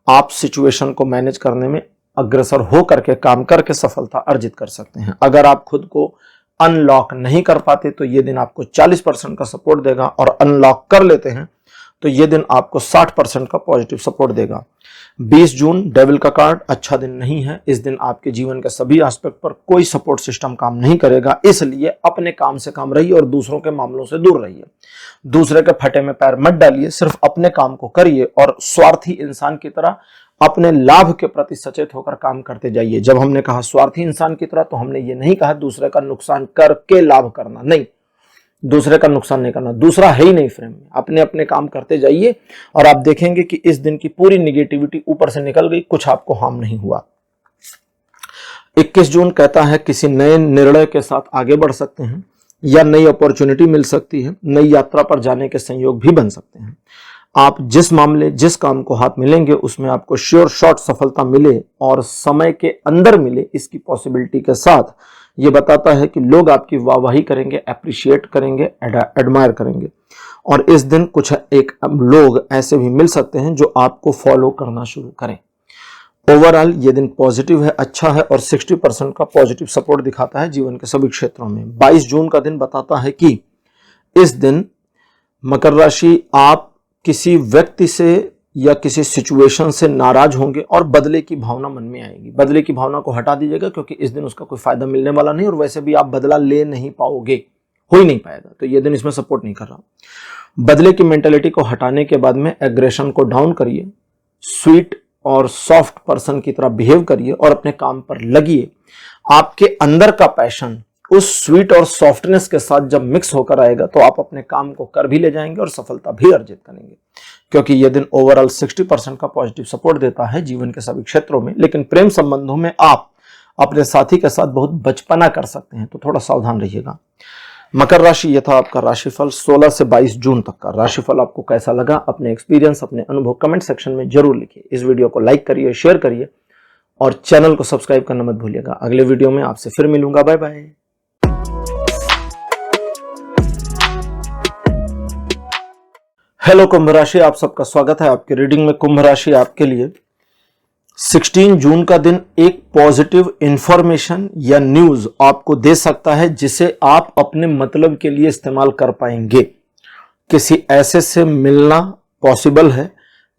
आप सिचुएशन को मैनेज करने में अग्रसर हो करके काम करके सफलता अर्जित कर सकते हैं। अगर आप खुद को अनलॉक नहीं कर पाते तो ये दिन आपको 40% का सपोर्ट देगा, और अनलॉक कर लेते हैं तो ये दिन आपको 60% का पॉजिटिव सपोर्ट देगा। 20 जून डेविल का कार्ड, अच्छा दिन नहीं है। इस दिन आपके जीवन के सभी एस्पेक्ट पर कोई सपोर्ट सिस्टम काम नहीं करेगा, इसलिए अपने काम से काम रहिए और दूसरों के मामलों से दूर रहिए। दूसरे के फटे में पैर मत डालिए, सिर्फ अपने काम को करिए और स्वार्थी इंसान की तरह अपने लाभ के प्रति सचेत होकर काम करते जाइए। जब हमने कहा स्वार्थी इंसान की तरह, तो हमने ये नहीं कहा दूसरे का नुकसान करके लाभ करना, नहीं, दूसरे का नुकसान नहीं करना, दूसरा है ही नहीं फ्रेम में। अपने अपने काम करते जाइए और आप देखेंगे कि इस दिन की पूरी निगेटिविटी ऊपर से निकल गई, कुछ आपको हार्म नहीं हुआ। 21 जून कहता है किसी नए निर्णय के साथ आगे बढ़ सकते हैं या नई अपॉर्चुनिटी मिल सकती है, नई यात्रा पर जाने के संयोग भी बन सकते हैं। आप जिस मामले जिस काम को हाथ मिलेंगे उसमें आपको श्योर शॉर्ट सफलता मिले और समय के अंदर मिले, इसकी पॉसिबिलिटी के साथ ये बताता है कि लोग आपकी वाहवाही करेंगे, अप्रिशिएट करेंगे, एडमायर करेंगे। और इस दिन कुछ एक लोग ऐसे भी मिल सकते हैं जो आपको फॉलो करना शुरू करें। ओवरऑल ये दिन पॉजिटिव है, अच्छा है और 60% का पॉजिटिव सपोर्ट दिखाता है जीवन के सभी क्षेत्रों में। 22 जून का दिन बताता है कि इस दिन मकर राशि आप किसी व्यक्ति से या किसी सिचुएशन से नाराज होंगे और बदले की भावना मन में आएगी। बदले की भावना को हटा दीजिएगा, क्योंकि इस दिन उसका कोई फायदा मिलने वाला नहीं और वैसे भी आप बदला ले नहीं पाओगे, हो ही नहीं पाएगा, तो ये दिन इसमें सपोर्ट नहीं कर रहा। बदले की मेंटेलिटी को हटाने के बाद में एग्रेशन को डाउन करिए, स्वीट और सॉफ्ट पर्सन की तरह बिहेव करिए और अपने काम पर लगिए। आपके अंदर का पैशन उस स्वीट और सॉफ्टनेस के साथ जब मिक्स होकर आएगा तो आप अपने काम को कर भी ले जाएंगे और सफलता भी अर्जित करेंगे, क्योंकि यह दिन ओवरऑल 60% का पॉजिटिव सपोर्ट देता है जीवन के सभी क्षेत्रों में। लेकिन प्रेम संबंधों में आप अपने साथी के साथ बहुत बचपना कर सकते हैं, तो थोड़ा सावधान रहिएगा। मकर राशि, यह था आपका राशिफल 16 से 22 जून तक का। राशिफल आपको कैसा लगा, अपने एक्सपीरियंस, अपने अनुभव कमेंट सेक्शन में जरूर लिखिए। इस वीडियो को लाइक करिए, शेयर करिए और चैनल को सब्सक्राइब करना मत भूलिएगा। अगले वीडियो में आपसे फिर मिलूंगा। Bye bye. हेलो कुंभ राशि, आप सबका स्वागत है आपकी रीडिंग में। कुंभ राशि आपके लिए 16 जून का दिन एक पॉजिटिव इंफॉर्मेशन या न्यूज आपको दे सकता है जिसे आप अपने मतलब के लिए इस्तेमाल कर पाएंगे। किसी ऐसे से मिलना पॉसिबल है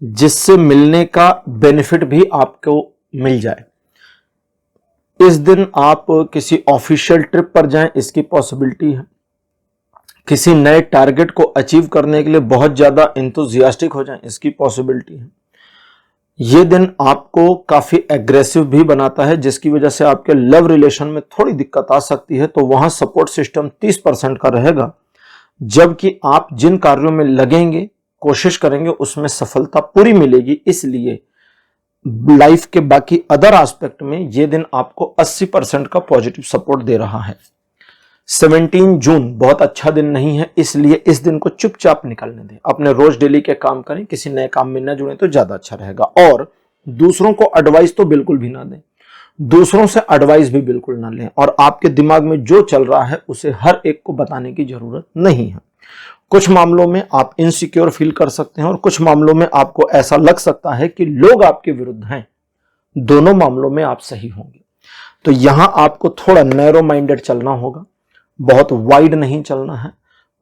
जिससे मिलने का बेनिफिट भी आपको मिल जाए। इस दिन आप किसी ऑफिशियल ट्रिप पर जाएं, इसकी पॉसिबिलिटी है। किसी नए टारगेट को अचीव करने के लिए बहुत ज्यादा एंथुजियास्टिक हो जाएं, इसकी पॉसिबिलिटी है। यह दिन आपको काफी एग्रेसिव भी बनाता है, जिसकी वजह से आपके लव रिलेशन में थोड़ी दिक्कत आ सकती है, तो वहां सपोर्ट सिस्टम 30% का रहेगा, जबकि आप जिन कार्यों में लगेंगे, कोशिश करेंगे, उसमें सफलता पूरी मिलेगी। इसलिए लाइफ के बाकी अदर एस्पेक्ट में यह दिन आपको 80% का पॉजिटिव सपोर्ट दे रहा है। 17 जून बहुत अच्छा दिन नहीं है, इसलिए इस दिन को चुपचाप निकलने दें। अपने रोज डेली के काम करें, किसी नए काम में न जुड़े तो ज्यादा अच्छा रहेगा। और दूसरों को एडवाइस तो बिल्कुल भी ना दें, दूसरों से एडवाइस भी बिल्कुल ना लें, और आपके दिमाग में जो चल रहा है उसे हर एक को बताने की जरूरत नहीं है। कुछ मामलों में आप इनसिक्योर फील कर सकते हैं और कुछ मामलों में आपको ऐसा लग सकता है कि लोग आपके विरुद्ध हैं। दोनों मामलों में आप सही होंगे, तो यहां आपको थोड़ा नैरो माइंडेड चलना होगा, बहुत वाइड नहीं चलना है,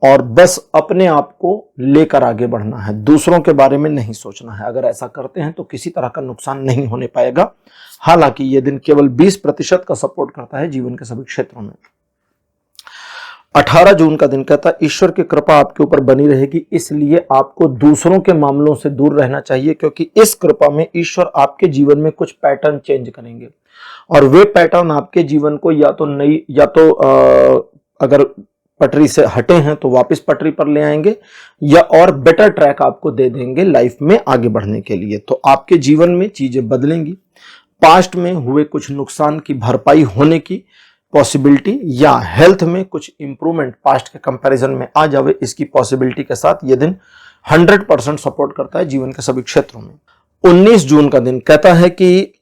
और बस अपने आप को लेकर आगे बढ़ना है, दूसरों के बारे में नहीं सोचना है। अगर ऐसा करते हैं तो किसी तरह का नुकसान नहीं होने पाएगा। हालांकि यह दिन केवल 20% का सपोर्ट करता है जीवन के सभी क्षेत्रों में। 18 जून का दिन कहता है ईश्वर की कृपा आपके ऊपर बनी रहेगी, इसलिए आपको दूसरों के मामलों से दूर रहना चाहिए, क्योंकि इस कृपा में ईश्वर आपके जीवन में कुछ पैटर्न चेंज करेंगे, और वे पैटर्न आपके जीवन को या तो नई, या तो अगर पटरी से हटे हैं तो वापस पटरी पर ले आएंगे, या और बेटर ट्रैक आपको दे देंगे लाइफ में आगे बढ़ने के लिए। तो आपके जीवन में चीजें बदलेंगी। पास्ट में हुए कुछ नुकसान की भरपाई होने की पॉसिबिलिटी, या हेल्थ में कुछ इंप्रूवमेंट पास्ट के कंपैरिजन में आ जावे, इसकी पॉसिबिलिटी के साथ यह दिन 100% सपोर्ट करता है जीवन के सभी क्षेत्रों में। 19 जून का दिन कहता है कि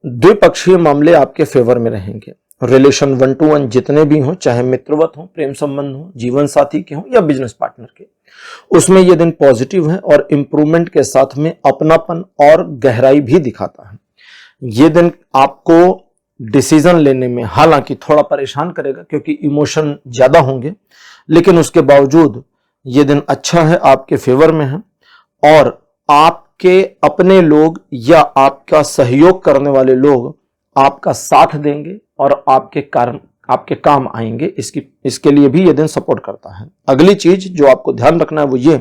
द्विपक्षीय मामले आपके फेवर में रहेंगे। रिलेशन 1 to 1 जितने भी हों, चाहे मित्रवत हो, प्रेम संबंध हो, जीवन साथी के हों या बिजनेस पार्टनर के, उसमें यह दिन पॉजिटिव है और इंप्रूवमेंट के साथ में अपनापन और गहराई भी दिखाता है। ये दिन आपको डिसीजन लेने में हालांकि थोड़ा परेशान करेगा क्योंकि इमोशन ज्यादा होंगे, लेकिन उसके बावजूद ये दिन अच्छा है, आपके फेवर में है और आपके अपने लोग या आपका सहयोग करने वाले लोग आपका साथ देंगे और आपके कारण आपके काम आएंगे। इसके लिए भी यह दिन सपोर्ट करता है। अगली चीज जो आपको ध्यान रखना है वो ये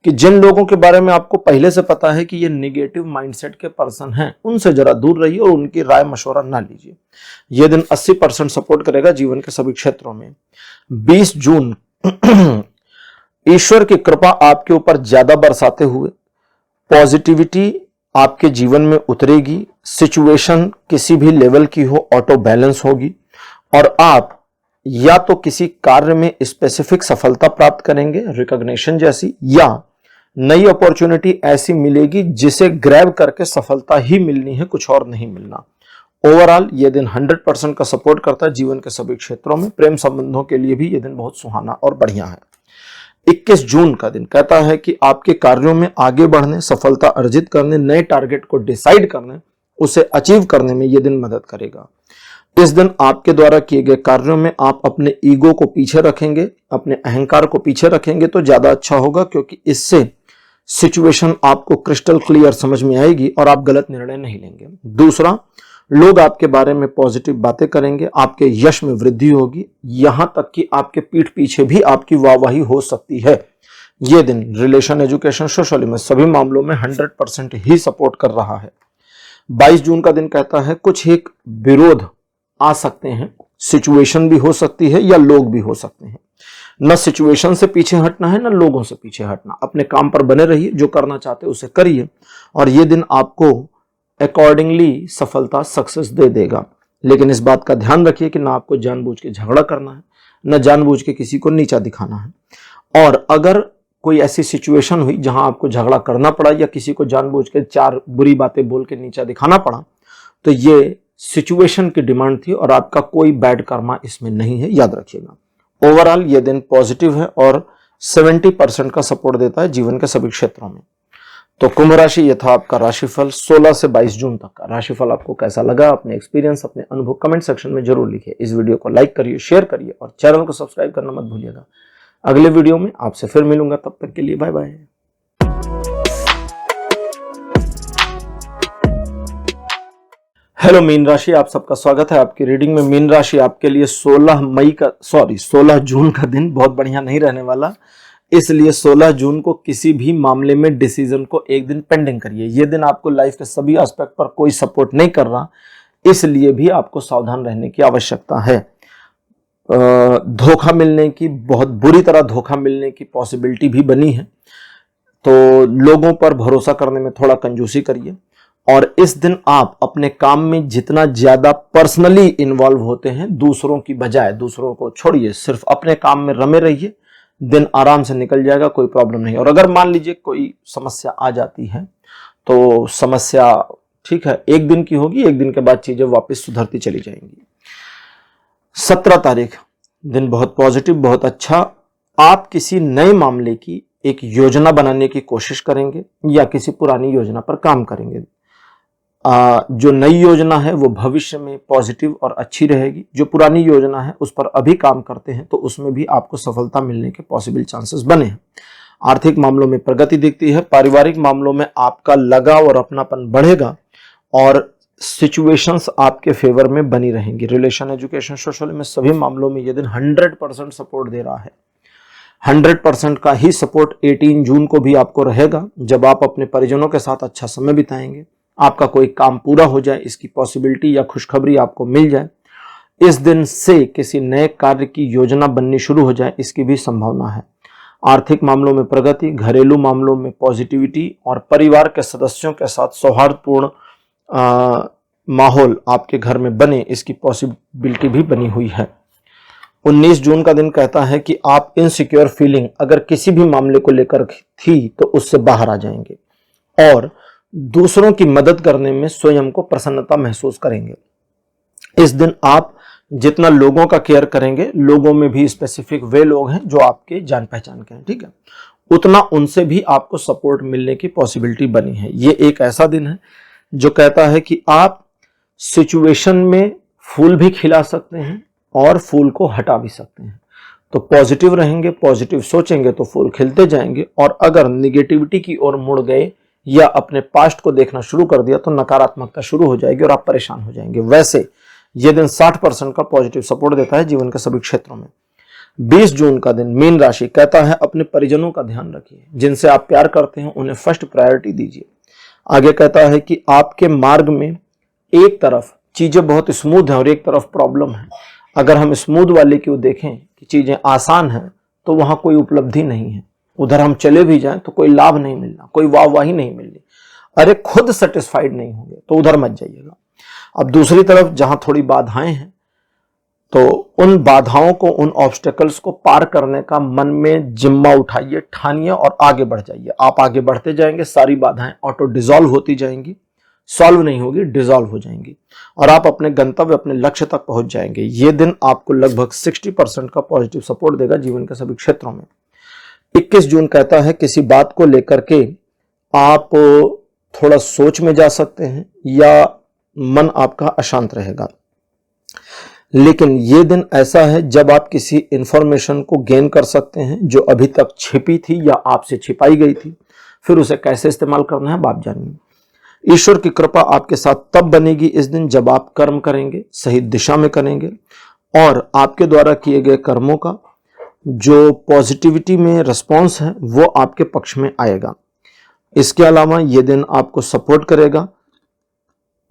कि जिन लोगों के बारे में आपको पहले से पता है कि ये निगेटिव माइंडसेट के पर्सन हैं, उनसे जरा दूर रहिए और उनकी राय मशवरा ना लीजिए। यह दिन 80% सपोर्ट करेगा जीवन के सभी क्षेत्रों में। 20 जून ईश्वर की कृपा आपके ऊपर ज्यादा बरसाते हुए पॉजिटिविटी आपके जीवन में उतरेगी। सिचुएशन किसी भी लेवल की हो ऑटो बैलेंस होगी और आप या तो किसी कार्य में स्पेसिफिक सफलता प्राप्त करेंगे, रिकॉग्निशन जैसी, या नई अपॉर्चुनिटी ऐसी मिलेगी जिसे ग्रैब करके सफलता ही मिलनी है, कुछ और नहीं मिलना। ओवरऑल ये दिन 100% का सपोर्ट करता है जीवन के सभी क्षेत्रों में। प्रेम संबंधों के लिए भी ये दिन बहुत सुहाना और बढ़िया है। 21 जून का दिन कहता है कि आपके कार्यों में आगे बढ़ने, सफलता अर्जित करने, नए टारगेट को डिसाइड करने, उसे अचीव करने में यह दिन मदद करेगा। इस दिन आपके द्वारा किए गए कार्यों में आप अपने ईगो को पीछे रखेंगे, अपने अहंकार को पीछे रखेंगे तो ज्यादा अच्छा होगा, क्योंकि इससे सिचुएशन आपको क्रिस्टल क्लियर समझ में आएगी और आप गलत निर्णय नहीं लेंगे। दूसरा, लोग आपके बारे में पॉजिटिव बातें करेंगे, आपके यश में वृद्धि होगी, यहां तक कि आपके पीठ पीछे भी आपकी वाहवाही हो सकती है। यह दिन रिलेशन, एजुकेशन, सोशल में सभी मामलों में 100% ही सपोर्ट कर रहा है। 22 जून का दिन कहता है कुछ एक विरोध आ सकते हैं, सिचुएशन भी हो सकती है या लोग भी हो सकते हैं। न सिचुएशन से पीछे हटना है, न लोगों से पीछे हटना। अपने काम पर बने रहिए, जो करना चाहते उसे करिए और यह दिन आपको अकॉर्डिंगली सफलता, सक्सेस दे देगा। लेकिन इस बात का ध्यान रखिए कि ना आपको जानबूझ के झगड़ा करना है, न जानबूझ के किसी को नीचा दिखाना है। और अगर कोई ऐसी सिचुएशन हुई जहां आपको झगड़ा करना पड़ा या किसी को जानबूझ के 4 बुरी बातें बोल के नीचा दिखाना पड़ा, तो ये सिचुएशन की डिमांड थी और आपका कोई बैड कर्मा इसमें नहीं है, याद रखिएगा। ओवरऑल ये दिन पॉजिटिव है और 70% का सपोर्ट देता है जीवन के सभी क्षेत्रों में। तो कुंभ राशि, ये था आपका राशिफल 16 से 22 जून तक का। राशिफल आपको कैसा लगा, अपने एक्सपीरियंस, अपने अनुभव कमेंट सेक्शन में जरूर लिखिए। इस वीडियो को लाइक करिए, शेयर करिए और चैनल को सब्सक्राइब करना मत भूलिएगा। अगले वीडियो में आपसे फिर मिलूंगा, तब तक के लिए बाय बाय। हेलो मीन राशि, आप सबका स्वागत है आपकी रीडिंग में। मीन राशि आपके लिए 16 जून का दिन बहुत बढ़िया नहीं रहने वाला, इसलिए 16 जून को किसी भी मामले में डिसीजन को एक दिन पेंडिंग करिए। यह दिन आपको लाइफ के सभी एस्पेक्ट पर कोई सपोर्ट नहीं कर रहा, इसलिए भी आपको सावधान रहने की आवश्यकता है। धोखा मिलने की, बहुत बुरी तरह धोखा मिलने की पॉसिबिलिटी भी बनी है, तो लोगों पर भरोसा करने में थोड़ा कंजूसी करिए। और इस दिन आप अपने काम में जितना ज्यादा पर्सनली इन्वॉल्व होते हैं, दूसरों की बजाय, दूसरों को छोड़िए, सिर्फ अपने काम में रमे रहिए, दिन आराम से निकल जाएगा, कोई प्रॉब्लम नहीं। और अगर मान लीजिए कोई समस्या आ जाती है तो समस्या ठीक है, एक दिन की होगी, एक दिन के बाद चीजें वापस सुधरती चली जाएंगी। 17 तारीख दिन बहुत पॉजिटिव, बहुत अच्छा। आप किसी नए मामले की एक योजना बनाने की कोशिश करेंगे या किसी पुरानी योजना पर काम करेंगे। जो नई योजना है वो भविष्य में पॉजिटिव और अच्छी रहेगी। जो पुरानी योजना है उस पर अभी काम करते हैं तो उसमें भी आपको सफलता मिलने के पॉसिबल चांसेस बने हैं। आर्थिक मामलों में प्रगति दिखती है। पारिवारिक मामलों में आपका लगाव और अपनापन बढ़ेगा और सिचुएशंस आपके फेवर में बनी रहेंगी। रिलेशन, एजुकेशन, सोशल में सभी मामलों में यह दिन 100% सपोर्ट दे रहा है। 100% का ही सपोर्ट 18 जून को भी आपको रहेगा, जब आप अपने परिजनों के साथ अच्छा समय बिताएंगे, आपका कोई काम पूरा हो जाए इसकी पॉसिबिलिटी या खुशखबरी आपको मिल जाए। इस दिन से किसी नए कार्य की योजना बननी शुरू हो जाए, इसकी भी संभावना है। आर्थिक मामलों में प्रगति, घरेलू मामलों में पॉजिटिविटी और परिवार के सदस्यों के साथ सौहार्दपूर्ण माहौल आपके घर में बने, इसकी पॉसिबिलिटी भी बनी हुई है। 19 जून का दिन कहता है कि आप इनसिक्योर फीलिंग अगर किसी भी मामले को लेकर थी तो उससे बाहर आ जाएंगे और दूसरों की मदद करने में स्वयं को प्रसन्नता महसूस करेंगे। इस दिन आप जितना लोगों का केयर करेंगे, लोगों में भी स्पेसिफिक वे लोग हैं जो आपके जान पहचान के हैं, ठीक है, उतना उनसे भी आपको सपोर्ट मिलने की पॉसिबिलिटी बनी है। ये एक ऐसा दिन है जो कहता है कि आप सिचुएशन में फूल भी खिला सकते हैं और फूल को हटा भी सकते हैं। तो पॉजिटिव रहेंगे, पॉजिटिव सोचेंगे तो फूल खिलते जाएंगे, और अगर निगेटिविटी की ओर मुड़ गए या अपने पास्ट को देखना शुरू कर दिया तो नकारात्मकता शुरू हो जाएगी और आप परेशान हो जाएंगे। वैसे यह दिन 60% का पॉजिटिव सपोर्ट देता है जीवन के सभी क्षेत्रों में। 20 जून का दिन मीन राशि कहता है अपने परिजनों का ध्यान रखिए, जिनसे आप प्यार करते हैं उन्हें फर्स्ट प्रायोरिटी दीजिए। आगे कहता है कि आपके मार्ग में एक तरफ चीजें बहुत स्मूथ है और एक तरफ प्रॉब्लम है। अगर हम स्मूथ वाले की देखें कि चीजें आसान है तो वहां कोई उपलब्धि नहीं है, उधर हम चले भी जाएं तो कोई लाभ नहीं मिलना, कोई वाहवाही नहीं मिलनी, अरे खुद सेटिस्फाइड नहीं होंगे तो उधर मत जाइएगा। अब दूसरी तरफ जहां थोड़ी बाधाएं हैं तो उन बाधाओं को, उन ऑब्स्टेकल्स को पार करने का मन में जिम्मा उठाइए, ठानिए और आगे बढ़ जाइए। आप आगे बढ़ते जाएंगे, सारी बाधाएं ऑटो डिसॉल्व होती जाएंगी, सॉल्व नहीं होगी, डिसॉल्व हो जाएंगी और आप अपने गंतव्य, अपने लक्ष्य तक पहुंच जाएंगे। ये दिन आपको लगभग 60% का पॉजिटिव सपोर्ट देगा जीवन के सभी क्षेत्रों में। 21 जून कहता है किसी बात को लेकर के आप थोड़ा सोच में जा सकते हैं या मन आपका अशांत रहेगा, लेकिन ये दिन ऐसा है जब आप किसी इंफॉर्मेशन को गेन कर सकते हैं जो अभी तक छिपी थी या आपसे छिपाई गई थी। फिर उसे कैसे इस्तेमाल करना है आप जानिए। ईश्वर की कृपा आपके साथ तब बनेगी इस दिन जब आप कर्म करेंगे, सही दिशा में करेंगे और आपके द्वारा किए गए कर्मों का जो पॉजिटिविटी में रिस्पॉन्स है वो आपके पक्ष में आएगा। इसके अलावा ये दिन आपको सपोर्ट करेगा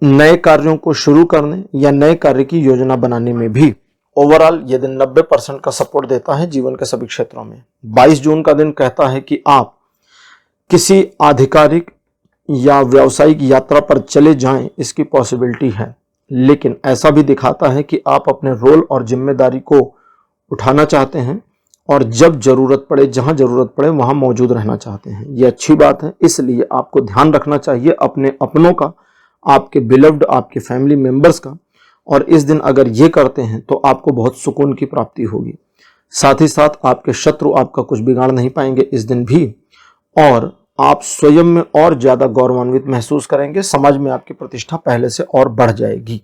नए कार्यों को शुरू करने या नए कार्य की योजना बनाने में भी। ओवरऑल ये दिन 90% का सपोर्ट देता है जीवन के सभी क्षेत्रों में। 22 जून का दिन कहता है कि आप किसी आधिकारिक या व्यावसायिक यात्रा पर चले जाएं, इसकी पॉसिबिलिटी है, लेकिन ऐसा भी दिखाता है कि आप अपने रोल और जिम्मेदारी को उठाना चाहते हैं और जब जरूरत पड़े, जहां जरूरत पड़े वहां मौजूद रहना चाहते हैं। यह अच्छी बात है, इसलिए आपको ध्यान रखना चाहिए अपने अपनों का, आपके बिलव्ड, आपके फैमिली मेंबर्स का, और इस दिन अगर ये करते हैं तो आपको बहुत सुकून की प्राप्ति होगी। साथ ही साथ आपके शत्रु आपका कुछ बिगाड़ नहीं पाएंगे इस दिन भी, और आप स्वयं में और ज्यादा गौरवान्वित महसूस करेंगे। समाज में आपकी प्रतिष्ठा पहले से और बढ़ जाएगी।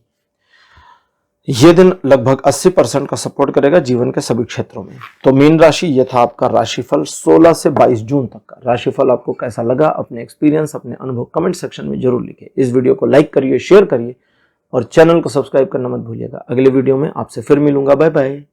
यह दिन लगभग 80% का सपोर्ट करेगा जीवन के सभी क्षेत्रों में। तो मीन राशि, यह था आपका राशिफल 16 से 22 जून तक का। राशिफल आपको कैसा लगा, अपने एक्सपीरियंस, अपने अनुभव कमेंट सेक्शन में जरूर लिखिए। इस वीडियो को लाइक करिए, शेयर करिए और चैनल को सब्सक्राइब करना मत भूलिएगा। अगले वीडियो में आपसे फिर मिलूंगा। Bye bye.